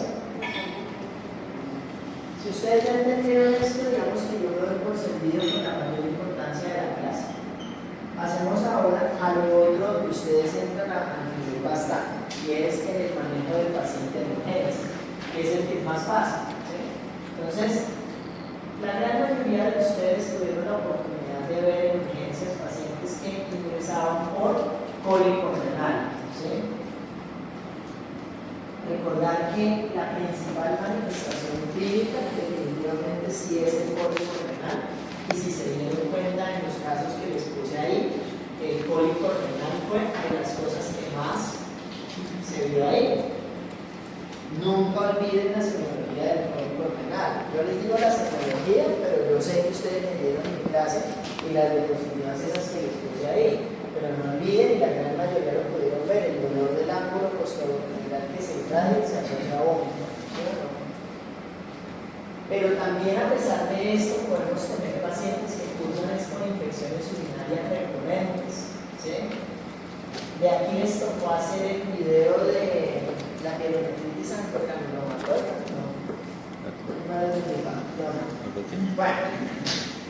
Si ustedes ya entendieron esto, digamos que yo lo doy por servido con la mayor importancia de la clase. Pasemos ahora a lo otro que ustedes entran a entender bastante, y es en el manejo del paciente de urgencia, que es el que es más fácil. ¿Sí? Entonces, la gran mayoría de ustedes tuvieron la oportunidad de ver en urgencias pacientes que ingresaban por cólico renal. ¿Sí? Recordar que la principal manifestación clínica definitivamente sí es el cólico renal. Y si se dieron cuenta en los casos que les puse ahí, el cólico renal fue de las cosas que más se vio ahí. Nunca olviden la semiología del cólico renal. Yo les digo la semiología, pero yo sé que ustedes me dieron en mi clase y las diapositivas esas que les puse ahí. Pero no olviden, y la gran mayoría lo pudieron ver, el dolor del ángulo postobronquial que se irradia y se asocia a vómito. ¿Sí o no? Pero también a pesar de esto podemos tener pacientes que cursan con infecciones urinarias recurrentes. ¿Sí? De aquí les tocó hacer el video de la pielonefritis anticoagulomatoria. No. Bueno,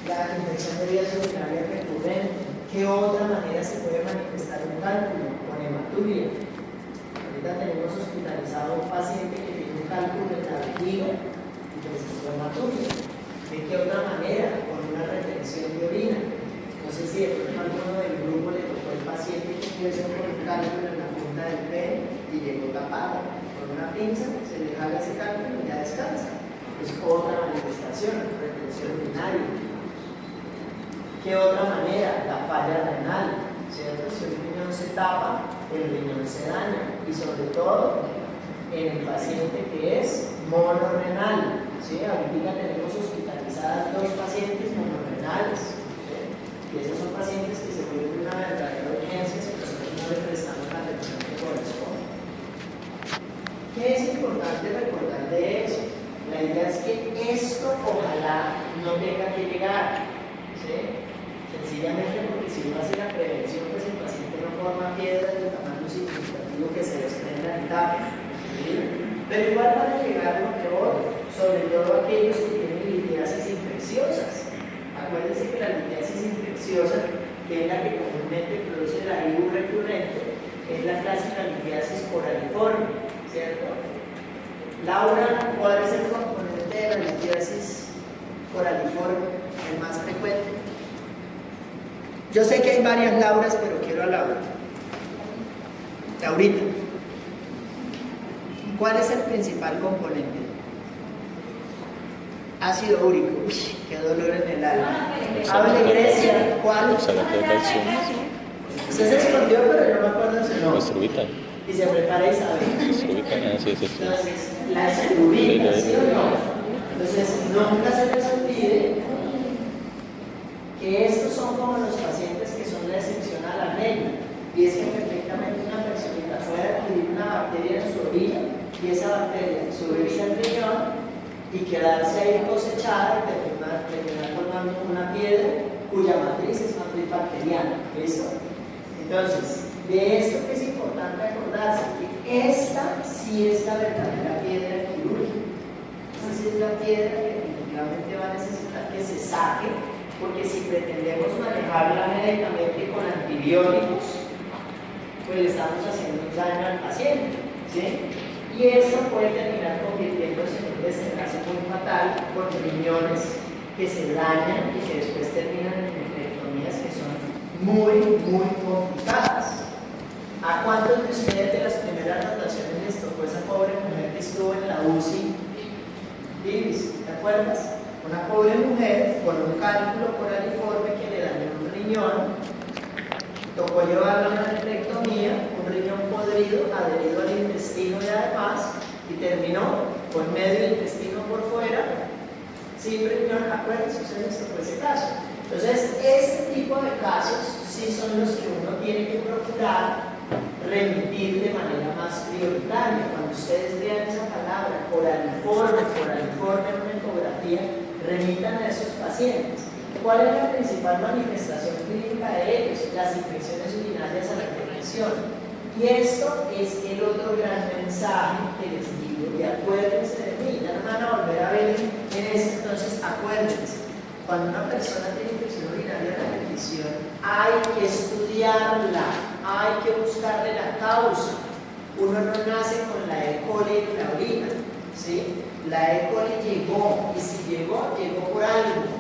la infección de vías urinarias recurrente. ¿Qué otra manera se puede manifestar un cálculo? Con hematuria. Ahorita tenemos hospitalizado a un paciente que tiene un cálculo en la vejiga y presentó hematuria. ¿De qué otra manera? Con una retención de orina. No sé si de pronto a alguno del grupo le tocó el paciente que empezó con un cálculo en la punta del pene y llegó tapado. Con una pinza se le jala ese cálculo y ya descansa. Es otra manifestación, retención urinaria. ¿Qué otra manera? La falla renal, ¿cierto? Si el riñón se tapa, el riñón se daña, y sobre todo en el paciente que es monorrenal, ¿sí? Ahorita tenemos hospitalizadas 2 pacientes monorrenales, ¿sí? Y esos son pacientes que se vuelven una verdadera urgencia si nosotros no les prestamos la atención que corresponde. ¿Qué es importante recordar de eso? La idea es que esto ojalá no tenga que llegar, ¿sí? Sencillamente porque si uno hace la prevención, pues el paciente no forma piedras de tamaño significativo que se desprendan y tapen. ¿Sí? Pero igual van a llegar lo peor, sobre todo aquellos que tienen litiasis infecciosas. Acuérdense que la litiasis infecciosa, que es la que comúnmente produce la IU recurrente, es la clásica litiasis coraliforme, ¿cierto? Laura, ¿cuál es el componente de la litiasis coraliforme, el más frecuente? Yo sé que hay varias Lauras, pero quiero a Laura. Laurita. ¿Cuál es el principal componente? Ácido úrico. Uy, qué dolor en el alma. Hable Grecia, ¿cuál? Oxalato de calcio. Usted se escondió, pero yo me acuerdo su nombre. Estrubita. Y se prepara y sabe. Estrubita, sí, sí, sí. Entonces, la estrubita, ¿sí o no? Entonces, nunca se les olvide que estos son como los pacientes que son la excepción a la regla. Y es que perfectamente una personita puede adquirir una bacteria en su orina y esa bacteria subirse al riñón y quedarse ahí cosechada y terminar formando una piedra cuya matriz es matriz bacteriana. ¿Listo? Entonces, de esto que es importante acordarse, que esta sí es la verdadera piedra quirúrgica. Esta sí es la piedra que definitivamente va a necesitar que se saque, porque si pretendemos manejarla médicamente con antibióticos, pues le estamos haciendo un daño al paciente, ¿sí? Y esto puede terminar convirtiéndose en un desenlace muy fatal con riñones que se dañan y que después terminan en nefrectomías que son muy, muy complicadas. ¿A cuántos de ustedes de las primeras rotaciones les tocó esa pobre mujer que estuvo en la UCI? Iris, ¿te acuerdas? Una pobre mujer con un cálculo coraliforme que le dañó un riñón. Tocó llevarla a una nefrectomía, un riñón podrido, adherido al intestino y además, y terminó con medio intestino por fuera, sin riñón. Acuérdense, ustedes tocó ese caso. Entonces, este tipo de casos sí son los que uno tiene que procurar remitir de manera más prioritaria. Cuando ustedes vean esa palabra, coraliforme en una ecografía, remitan a esos pacientes. ¿Cuál es la principal manifestación clínica de ellos? Las infecciones urinarias a la repetición. Y esto es el otro gran mensaje que les digo, y acuérdense de mí, ya no van a volver a ver en esto, entonces acuérdense, cuando una persona tiene infección urinaria a la repetición, hay que estudiarla, hay que buscarle la causa. Uno no nace con la E. coli en la orina, ¿sí? La E. coli llegó, y si llegó, llegó por algo.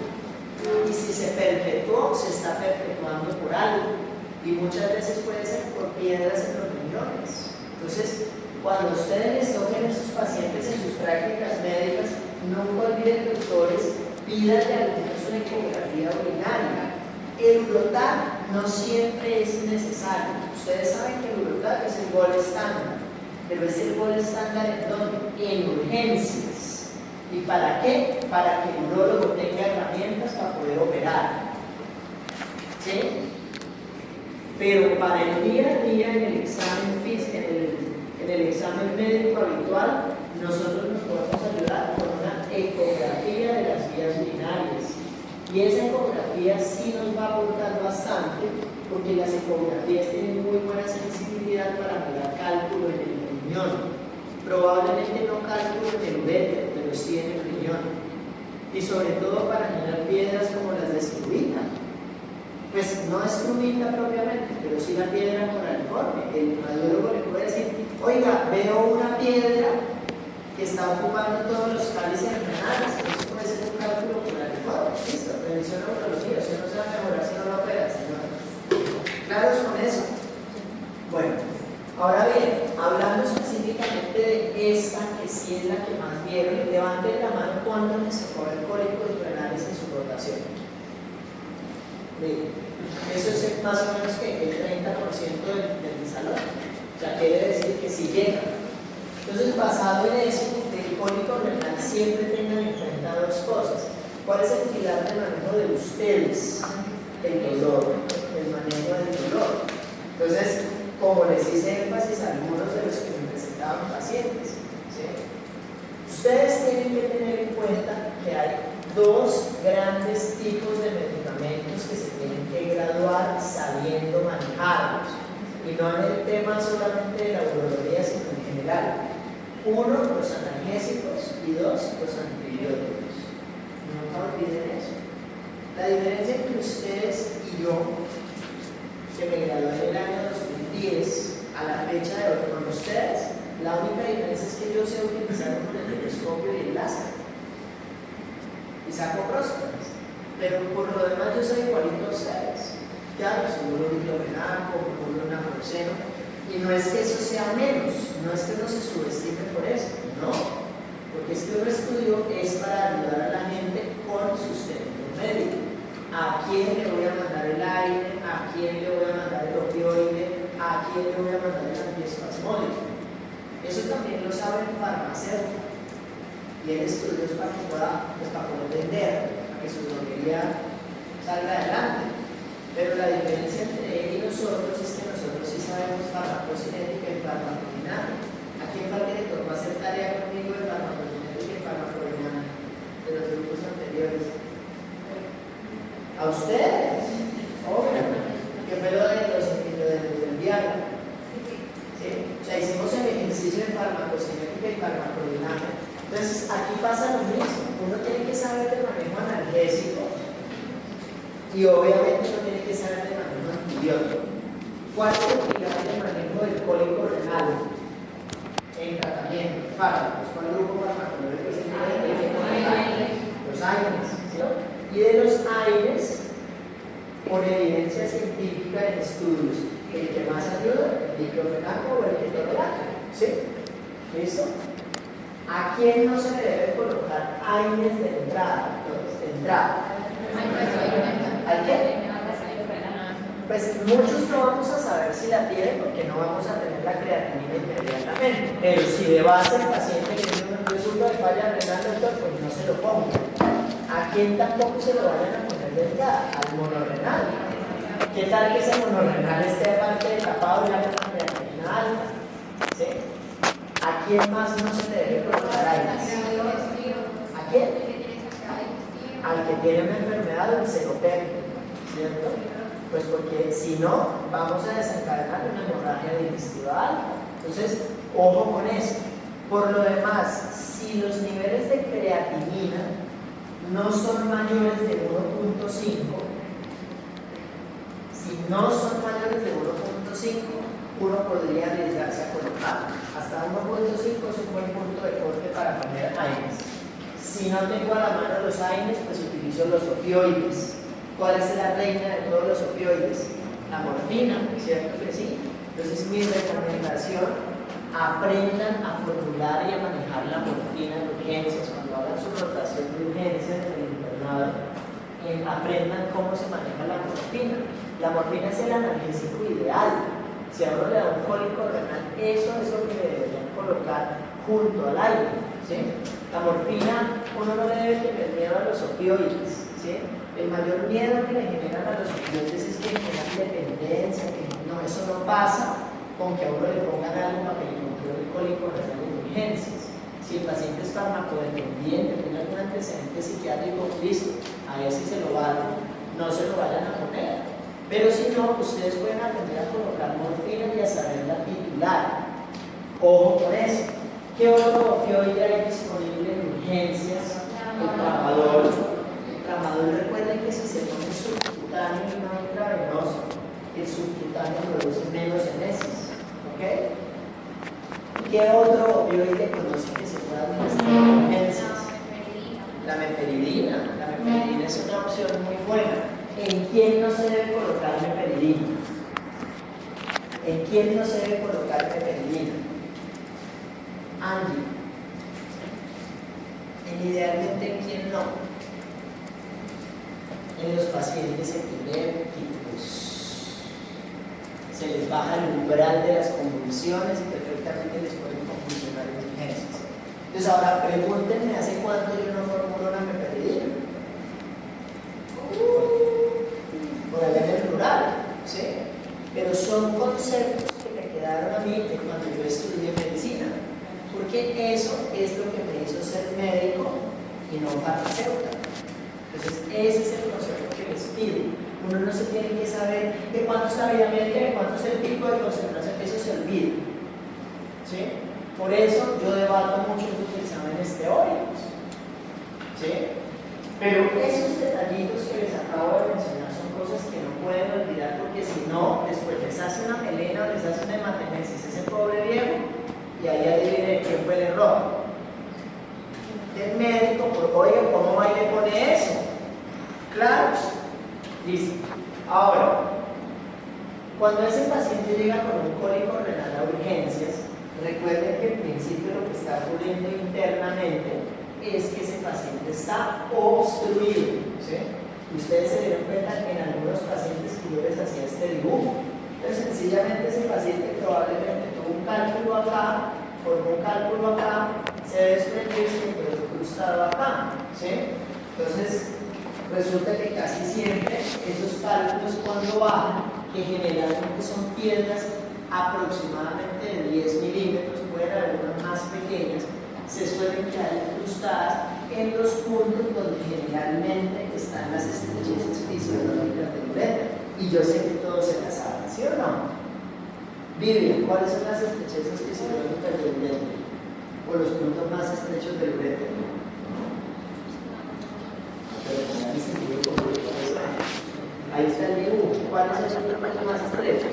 Y si se perpetuó, se está perpetuando por algo. Y muchas veces puede ser por piedras en los riñones. Entonces, cuando ustedes les toquen a esos pacientes en sus prácticas médicas, nunca olviden, doctores, pídanle al menos una ecografía urinaria. El urotar no siempre es necesario. Ustedes saben que el urotar es el gol estándar. Pero es el gol estándar en dónde? En urgencias. ¿Y para qué? Para que el urólogo tenga herramientas para poder operar. ¿Sí? Pero para el día a día, en el examen físico, en el examen médico habitual, nosotros nos podemos ayudar con una ecografía de las vías urinarias. Y esa ecografía sí nos va a aportar bastante, porque las ecografías tienen muy buena sensibilidad para mirar cálculo en el riñón. Probablemente no cálculo en el uréter, pero sí en el riñón. Y sobre todo para mirar piedras como las de estrubita. Pues no estrubita propiamente, pero sí la piedra coraliforme. El radiólogo le puede decir, oiga, veo una piedra que está ocupando todos los cálices renales. Eso puede ser un cálculo coraliforme. Listo, revisión neurología. Eso no se va a mejorar si no lo opera, señora. ¿Claros con eso? Bueno. Ahora bien, hablando específicamente de esta, que sí es la que más vieron, levanten la mano cuando les tocó ver cólicos renales en su rotación. Miren, eso es más o menos que el 30% del salón. O sea, quiere decir que sí llega. Entonces, basado en eso, el cólico renal siempre tengan en cuenta dos cosas. ¿Cuál es el pilar de manejo de ustedes? El dolor, el manejo del dolor. Entonces, como les hice énfasis a algunos de los que me presentaban pacientes, ¿sí? Ustedes tienen que tener en cuenta que hay dos grandes tipos de medicamentos que se tienen que graduar sabiendo manejarlos, y no en el tema solamente de la urología, sino en general. Uno, los analgésicos, y dos, los antibióticos. Nunca olviden eso. La diferencia entre ustedes y yo, que me gradué en el año 2010 a la fecha de hoy con ustedes, la única diferencia es que yo sé utilizar un telescopio y el láser y saco próstatas, pero por lo demás yo soy igualito a ustedes. Claro, seguro diclofenaco, seguro naproxeno, Y no es que eso sea menos, no es que no se subestime por eso, no. Porque es que un estudio es para ayudar a la gente con sustento médico. ¿A quién le voy a mandar el aire? ¿A quién le voy a mandar el opioide? ¿A quién le voy a mandar el antiespasmódico? Eso también lo sabe el farmacéutico. Y el estudio es para que pueda, pues, para poder vender, para que su droguería salga adelante. Pero la diferencia entre él y nosotros es que nosotros sí sabemos farmacocinética y farmacodinámica. ¿A quién falta que tocó hacer tarea conmigo de farmacocinética y farmacodinámica de los grupos anteriores? A ustedes, obvio, que fue lo del diálogo. ¿Sí? O sea, hicimos el ejercicio de farmacocinética y farmacodinámica. Entonces, aquí pasa lo mismo. Uno tiene que saber de manejo analgésico y obviamente uno tiene que saber de manejo antibiótico. ¿Cuál es el pilar de manejo del cólico renal en tratamiento? Fármacos. ¿Cuál grupo farmacológico es el los AINES, ¿sí? Y de los AINES, por evidencia científica en estudios, el que más ayuda, el diclofenaco o el ketorolaco, ¿sí? ¿Listo? ¿A quién no se le debe colocar AINES de entrada? Entonces, de entrada. ¿Al qué? Pues muchos no vamos a saber si la tienen porque no vamos a tener la creatinina inmediatamente. Pero si de base el paciente que tiene un resultado de falla renal, doctor, pues no se lo ponga. ¿A quién tampoco se lo vayan a poner de entrada? Al monorrenal. ¿Qué tal que ese monorrenal esté aparte de tapado y haya una creatinina alta? ¿Sí? ¿A quién más no se le debe colocar AINES? ¿A quién? Al que tiene una enfermedad del celopémico, ¿cierto? Pues porque si no, vamos a desencadenar una hemorragia digestiva alta. Entonces, ojo con eso. Por lo demás, si los niveles de creatinina no son mayores de 1.5, si no son mayores de 1.5, uno podría arriesgarse a colocar. Hasta 1.5 es un buen punto de corte para poner AINES. Si no tengo a la mano los AINES, pues utilizo los opioides. ¿Cuál es la reina de todos los opioides? La morfina, ¿cierto que sí? Entonces mi recomendación, aprendan a formular y a manejar la morfina en urgencias. Cuando hagan su rotación de urgencias en el internado, aprendan cómo se maneja la morfina. La morfina es el analgésico ideal. Si a uno le da un cólico renal, eso es lo que le deberían colocar junto al aire, ¿sí? La morfina, uno no le debe tener miedo a los opioides, ¿sí? El mayor miedo que le generan a los opioides es que generan dependencia, que no, eso no pasa con que a uno le pongan algo para que le controle el cólico renal en urgencias. Si el paciente es farmacodependiente, tiene algún antecedente psiquiátrico, listo, a ver si se lo van, no se lo vayan a poner. Pero si no, ustedes pueden aprender a colocar morfina y a saberla titular. Ojo con eso. ¿Qué otro opioide hay disponible en urgencias? El tramadol. El tramadol, recuerden que si se pone subcutáneo y no intravenoso, el subcutáneo produce menos emesis. ¿Ok? ¿Qué otro opioide conocen que se pueda administrar en urgencias? La meperidina. La meperidina es una opción muy buena. ¿En quién no se debe colocar meperidina? ¿En quién no se debe colocar meperidina? Angie. Idealmente, ¿en quién no? En los pacientes epilépticos. Se les baja el umbral de las convulsiones y perfectamente les pueden convulsionar en urgencias. Entonces, ahora pregúntenme, ¿hace cuánto yo no formulo una meperidina? Por allá en el rural, ¿sí? Pero son conceptos que me quedaron a mí de cuando yo estudié medicina, porque eso es lo que me hizo ser médico y no farmacéutico. Entonces, ese es el concepto que les pido. Uno no se tiene que saber de cuánto es la vida médica, de cuánto es el pico de concentración, eso se olvida, ¿sí? Por eso yo debato mucho en los exámenes teóricos, ¿sí? Pero esos detallitos que les acabo de mencionar son cosas que no pueden olvidar porque si no, después les hace una melena o les hace una hematemesis ese pobre viejo y ahí adivinen quién fue el error. Del médico, oiga, ¿cómo va y le pone eso? Claro, listo. Ahora, Cuando ese paciente llega con un cólico renal a urgencias, recuerden que en principio lo que está ocurriendo internamente es que ese paciente está obstruido, ¿sí? Ustedes se dieron cuenta que en algunos pacientes que yo les hacía este dibujo. Entonces, sencillamente ese paciente probablemente tuvo un cálculo acá, formó un cálculo acá, se desprendió y se quedó incrustado acá, ¿sí? Entonces, resulta que casi siempre esos cálculos cuando bajan, que generalmente son piedras aproximadamente de 10 milímetros, pueden haber unas más pequeñas, se suelen quedar incrustadas en los puntos donde generalmente están las estrecheces fisiológicas del uretra. Y yo sé que todos se las saben, ¿sí o no? Vivian, ¿cuáles son las estrecheces fisiológicas del uretra? O los puntos más estrechos del uretra. Ahí está el dibujo. ¿Cuál es el punto más estrecho?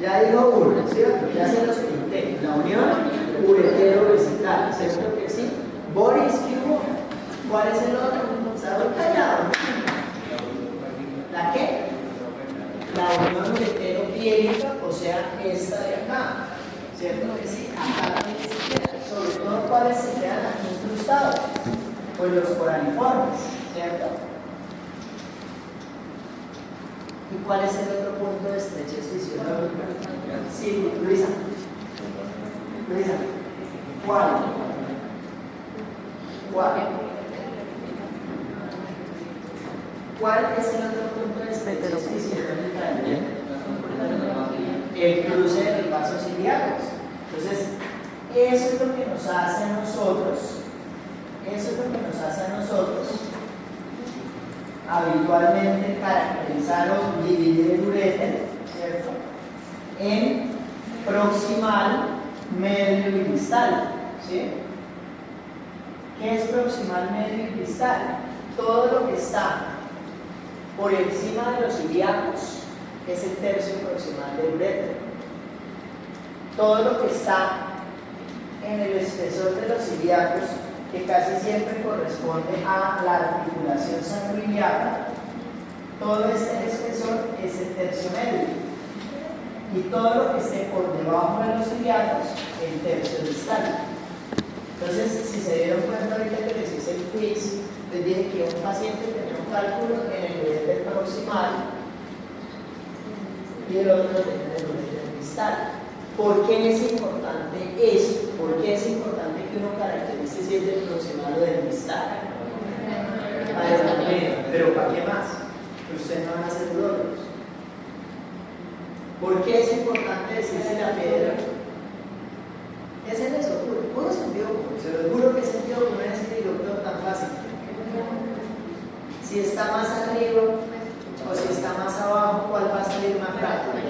Ya dijo uno, ¿cierto? Ya se los pinté. La unión uretero-vesical, ¿cierto que sí? Boris, ¿qué hubo? ¿Cuál es el otro? ¿Está muy callado? ¿La qué? La unión uretero-piérica, o sea, esta de acá, ¿cierto que sí? Acá también se queda. Sobre todo, ¿cuáles se quedan aquí incrustados? Pues los coraliformes, ¿cierto? ¿Y cuál es el otro punto de estrechez fisiológica? Sí, Luisa. Luisa, ¿cuál? ¿Cuál? ¿Cuál es el otro punto de estrechez fisiológica? El cruce de los vasos ilíacos. Entonces, eso es lo que nos hace a nosotros, habitualmente caracterizar o dividir el uréter, ¿cierto? En proximal, medio y distal, ¿sí? ¿Qué es proximal, medio y distal? Todo lo que está por encima de los ilíacos es el tercio proximal del uréter. Todo lo que está en el espesor de los ilíacos, que casi siempre corresponde a la articulación sacroiliaca, todo este espesor es el tercio medio. Y todo lo que esté por debajo de los ilíacos, el tercio distal. Entonces, si se dieron cuenta ahorita que les hice el quiz, les dije que un paciente tenía un cálculo en el uréter proximal y el otro tenía el uréter distal. ¿Por qué es importante eso? ¿Por qué es importante que uno caracterice si es del proximal o del distal? Pero ¿para qué más? Ustedes no van a ser urólogos. ¿Por qué es importante decir si la piedra? ¿Qué es en eso? Puro sentido común. Se los juro que es sentido común es el doctor tan fácil. Si está más arriba o si está más abajo, ¿cuál va a salir más rápido?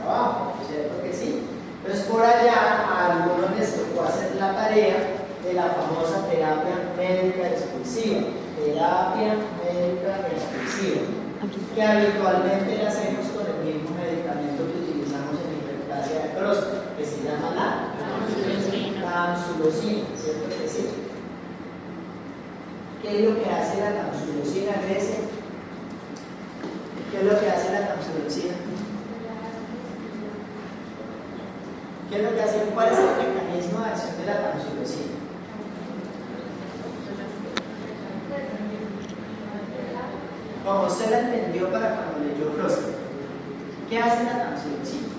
Abajo, ¿cierto que sí? Entonces por allá a algunos les tocó hacer la tarea de la famosa terapia médica exclusiva. Terapia médica exclusiva, que habitualmente la hacemos con el mismo medicamento que utilizamos en hiperplasia de próstata, que se llama la tamsulosina, ¿cierto que sí? ¿Qué es lo que hace la tamsulosina, Grecia? ¿Qué es lo que hace la tamsulosina? ¿Qué es lo que hace? ¿Cuál es el mecanismo de acción de la tamsulosina? Como usted la entendió para cuando leyó próstata, ¿qué hace la tamsulosina?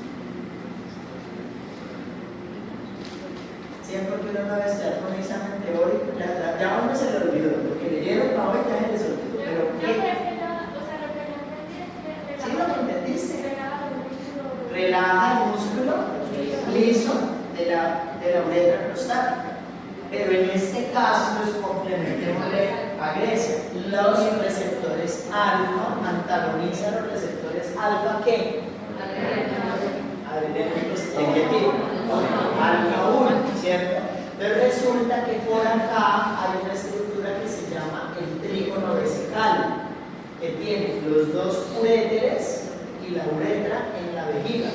Siempre que uno va a estar con un examen teórico, ya uno se le olvidó, lo que leyeron para hoy ya se les olvidó, pero ¿qué? ¿Sí lo que entendiste? Relaja el músculo liso de la uretra prostática. Pero en este caso, pues complementémosle a Grecia. Los receptores alfa antagonizan los receptores alfa, ¿qué? ¿De qué tipo? Alfa 1, ¿cierto? Pero resulta que por acá hay una estructura que se llama el trígono vesical, que tiene los dos uréteres y la uretra en la vejiga.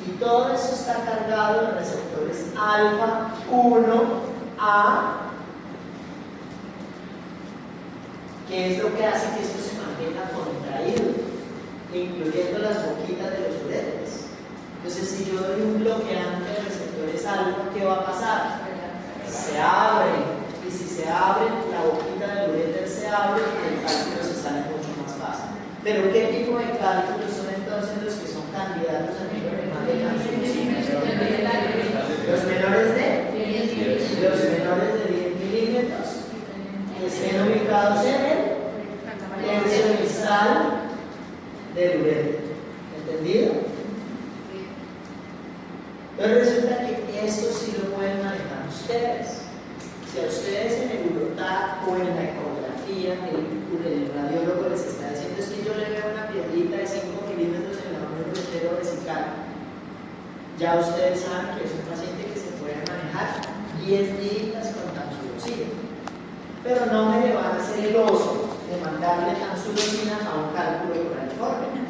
Y todo eso está cargado de receptores alfa 1A, que es lo que hace que esto se mantenga contraído. incluyendo las boquitas de los uréteres. Entonces, si yo doy un bloqueante de receptores alfa, ¿qué va a pasar? Se abre, y si se abre, la boquita del uréter se abre y el cálculo se sale mucho más fácil. Pero ¿qué tipo de cálculos son entonces los que son candidatos a nivel de transfusión? Los menores de 10 milímetros, que estén ubicados en el tercio distal del uréter. ¿Entendido? Entonces resulta que esto sí lo pueden manejar ustedes. Si a ustedes en el urotac o en la ecografía el radiólogo les está diciendo es que yo le veo una piedrita de 5 milímetros en la mano uretero vesical, ya ustedes saben que es un paciente que se puede manejar 10 días con tamsulosina. Pero no me le van a hacer el oso de mandarle tamsulosina a un cálculo cuneiforme,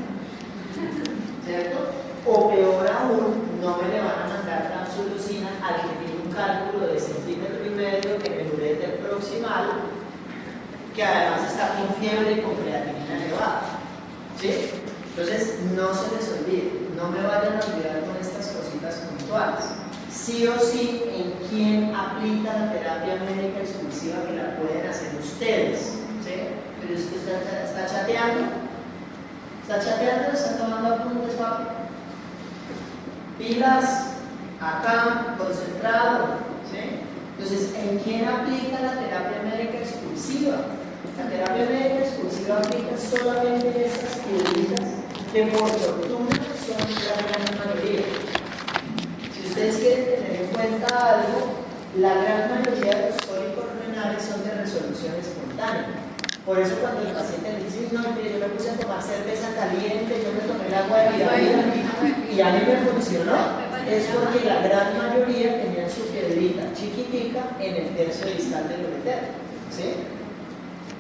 ¿cierto? O peor aún, no me le van a mandar tamsulosina al que tiene un cálculo de 1,5 centímetros en el uréter proximal, que además está con fiebre y con creatinina elevada. ¿Sí? Entonces, no se les olvide, no me vayan a olvidar con estas cositas puntuales. Sí o sí, en quién aplica la terapia médica exclusiva que la pueden hacer ustedes. ¿Sí? Pero usted está chateando. ¿Está chateando? ¿Está tomando apuntes, papi? Pilas, acá, concentrado. ¿Sí? Entonces, ¿en quién aplica la terapia médica exclusiva? La terapia médica exclusiva aplica solamente en estas piedritas que por fortuna son la gran mayoría. Si ustedes quieren tener en cuenta algo, la gran mayoría de los cólicos renales son de resolución espontánea. Por eso cuando el paciente le dice, no, yo me puse a tomar cerveza caliente, yo me tomé el agua de vida y a mí me funcionó, es porque la gran mayoría tenían su piedrita chiquitica en el tercio distal del uretero. ¿Sí?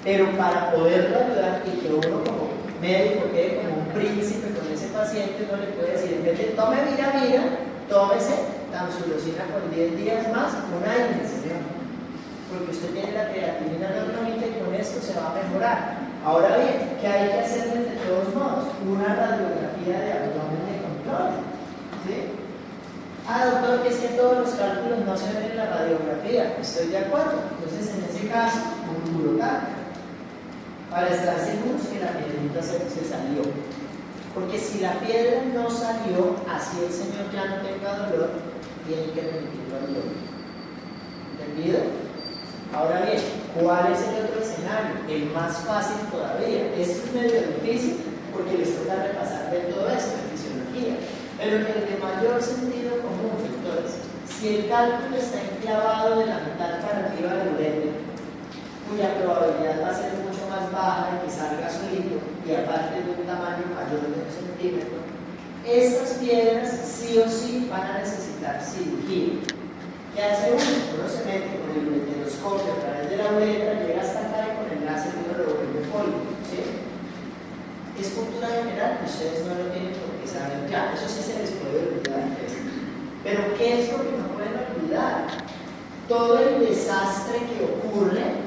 Pero para poderlo ayudar y que uno como médico quede como un príncipe con ese paciente, uno le puede decir, en vez de tome vira, tómese tamsulosina por 10 días más, un año, señor. Porque usted tiene la creatinina normita y con esto se va a mejorar. Ahora bien, ¿qué hay que hacer de todos modos? Una radiografía de abdomen de control. ¿Sí? Ah, doctor, que es que todos los cálculos no se ven en la radiografía. Estoy de acuerdo. Entonces, en ese caso, un urotac, para estar seguros que la piedrita se salió. Porque si la piedra no salió, así el señor ya no tenga dolor, tiene que remitirlo al dolor. ¿Entendido? Ahora bien, ¿cuál es el otro escenario? El más fácil todavía. Esto es medio difícil porque les toca repasar de todo esto, de fisiología. Pero el de mayor sentido común, doctores, si el cálculo está enclavado de la mitad para arriba del uréter, cuya probabilidad va a ser mucho más baja de que salga solito y aparte de un tamaño mayor de 1 centímetro, estas piedras sí o sí van a necesitar cirugía. ¿Qué hace uno? Uno se mete con el ureteroscopio a través de la uretra, llega hasta acá y con el láser uno lo vuelve pólipo. ¿Sí? Es cultura general, ustedes no lo tienen por qué saber ya, eso sí se les puede olvidar. Pero ¿qué es lo que no pueden olvidar? Todo el desastre que ocurre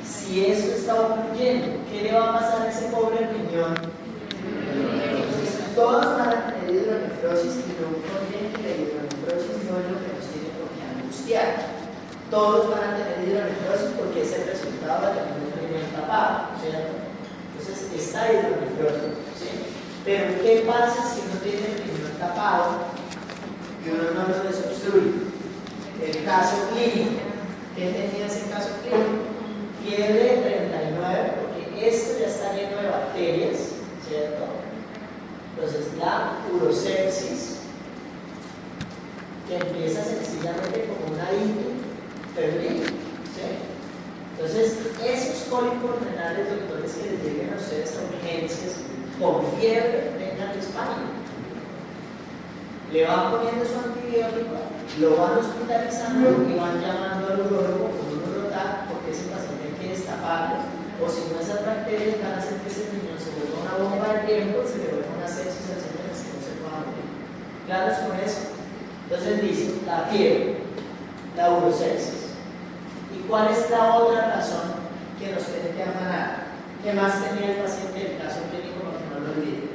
si esto está ocurriendo. ¿Qué le va a pasar a ese pobre riñón? Todos van a tener hidronefrosis y no olviden que la hidronefrosis no es lo que nos tiene por qué angustiar. Todos van a tener hidronefrosis porque es el resultado de tener un riñón tapado, ¿cierto? Entonces está hidronefrosis, ¿sí? Pero ¿qué pasa si uno tiene el riñón tapado y uno no lo desobstruye? El caso clínico. ¿Qué tenía ese caso clínico? Fiebre de 39, porque esto ya está lleno de bacterias, ¿cierto? Entonces la urosepsis, que empieza sencillamente como una ictus febril, ¿sí? Entonces, esos cólicos renales, doctores, que les lleguen a ustedes a urgencias con fiebre, tengan pánico. Le van poniendo su antibiótico, lo van hospitalizando y van llamando al urólogo con un urotac porque ese paciente hay que destaparlo, o si no, esas bacterias van a hacer que ese riñón se vuelva una bomba de tiempo, se le vuelva una sepsis al señor que no se pueda morir. ¿Claros con eso? Entonces, listo, la fiebre, la urosepsis. ¿Y cuál es la otra razón que nos tiene que afanar? ¿Qué más tenía el paciente del caso clínico para que no lo olvide?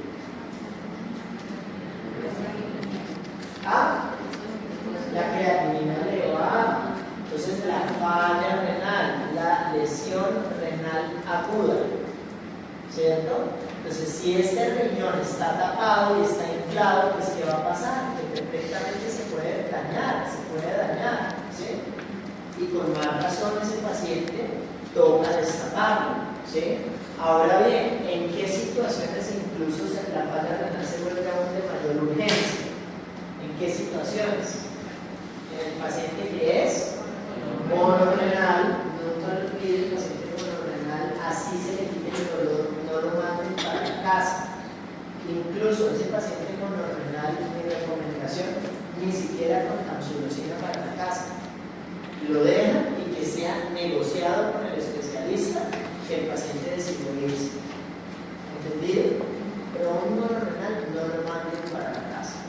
acuda, ¿cierto? Entonces, si este riñón está tapado y está inflado, pues ¿qué va a pasar? Que perfectamente se puede dañar, ¿sí? Y con más razón ese paciente toca destaparlo, ¿sí? Ahora bien, ¿en qué situaciones incluso la falla renal se vuelve aún de mayor urgencia? ¿En qué situaciones? En el paciente que es monorrenal, no te olvides, el paciente monorrenal, así se le quite el dolor, no lo manden para la casa. Incluso ese paciente monorrenal, mi recomendación, ni siquiera con tamsulosina para la casa. Lo dejan y que sea negociado con el especialista que el paciente desimbolice. ¿Entendido? Pero a un monorrenal no lo manden para la casa.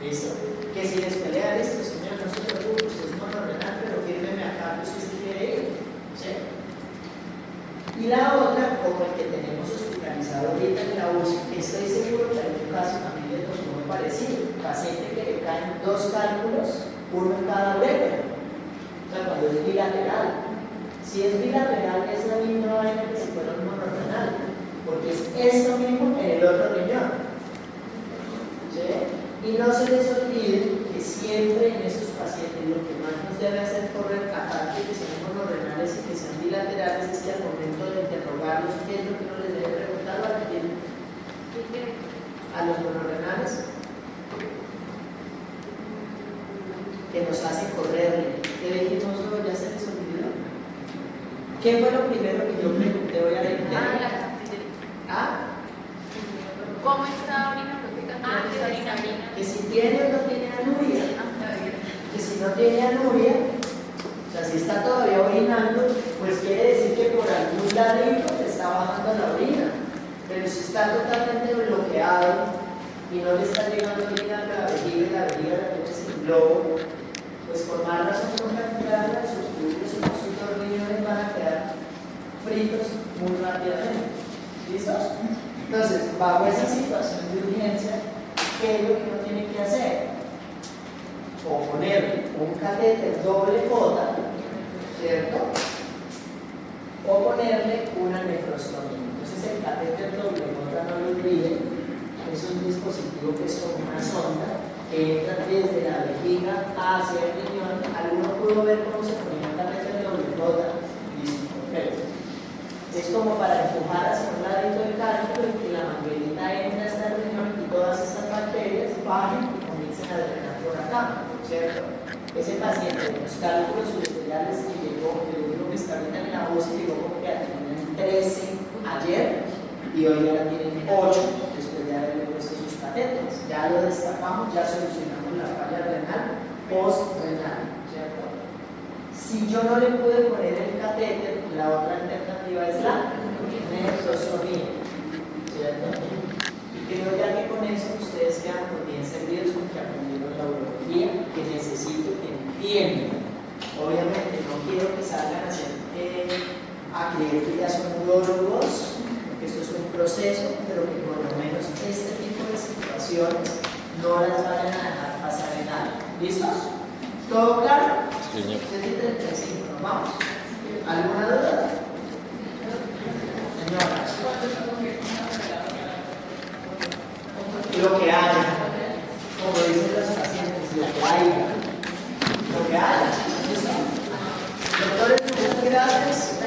¿Listo? Que si les pelea, listo, señor, no se preocupe, usted es monorrenal, pero fírmeme acá que usted se quiere ir. ¿Sí? Y la otra, como el que tenemos hospitalizado ahorita en la UCI, que estoy seguro que hay un caso también de tocó muy parecido. Paciente que le caen 2 cálculos, uno en cada uréter. O sea, cuando es bilateral. Si es bilateral, es la misma vaina que si fuera un monorrenal, porque es esto mismo en el otro riñón. ¿Sí? Y no se les olvide que siempre en esos pacientes lo que más nos debe hacer correr, aparte de que sean monorrenales y que sean bilaterales, es que al momento de interrogarlos, ¿qué es lo que uno les debe preguntar a los monorrenales? Que nos hacen correrle. ¿Qué dijimos luego? ¿Ya se les olvidó? ¿Qué fue lo primero que yo pregunté hoy a la interna? ¿Ah? ¿Cómo está orinando? Que si tiene o no tiene anuria. Que si no tiene anuria, o sea, si está todavía orinando, pues quiere decir que por algún ladito le está bajando la orina. Pero si está totalmente bloqueado y no le está llegando orina a la vejiga y la vejiga la tiene sin globo, pues por más razón no calcularla, sus glúteos y sus riñones van a quedar fritos muy rápidamente. ¿Listos? Entonces, bajo esa situación de urgencia, ¿qué es lo que uno tiene que hacer? O ponerle un catéter doble J, ¿cierto? O ponerle una nefrostomía. Entonces, el catéter doble J, no lo olviden, es un dispositivo que es como una sonda que entra desde la vejiga hacia el riñón. ¿Alguno pudo ver cómo se ponía un catéter doble J? Listo, perfecto. Es como para empujar hacia un ladito del cálculo y que la manguerita entre hasta el riñón y todas estas bacterias bajen y comiencen a drenar por acá, ¿cierto? Ese paciente de los cálculos ureteriales que llegó, el único que está ahorita en la UCI, llegó como que tenían 13 ayer y hoy ya tienen 8 después de haberle puesto sus catéteres. Ya lo destapamos, ya solucionamos la falla renal post-renal, ¿cierto? Si yo no le pude poner el catéter, la otra alternativa es la nefrostomía, ¿cierto? Y creo ya que con eso ustedes quedan muy bien servidos porque aprendieron la urología que necesito que entiendan. Obviamente no quiero que salgan a creer que ya son urólogos, porque esto es un proceso, pero que por lo menos este tipo de situaciones no las vayan a dejar pasar en nada. ¿Listos? ¿Todo claro? Sí, señor. 7:35, nos vamos. ¿Alguna duda? Señora. Lo que haya, como dicen los pacientes, lo que haya. Lo que haya. ¿Listo? Doctores, muchas gracias.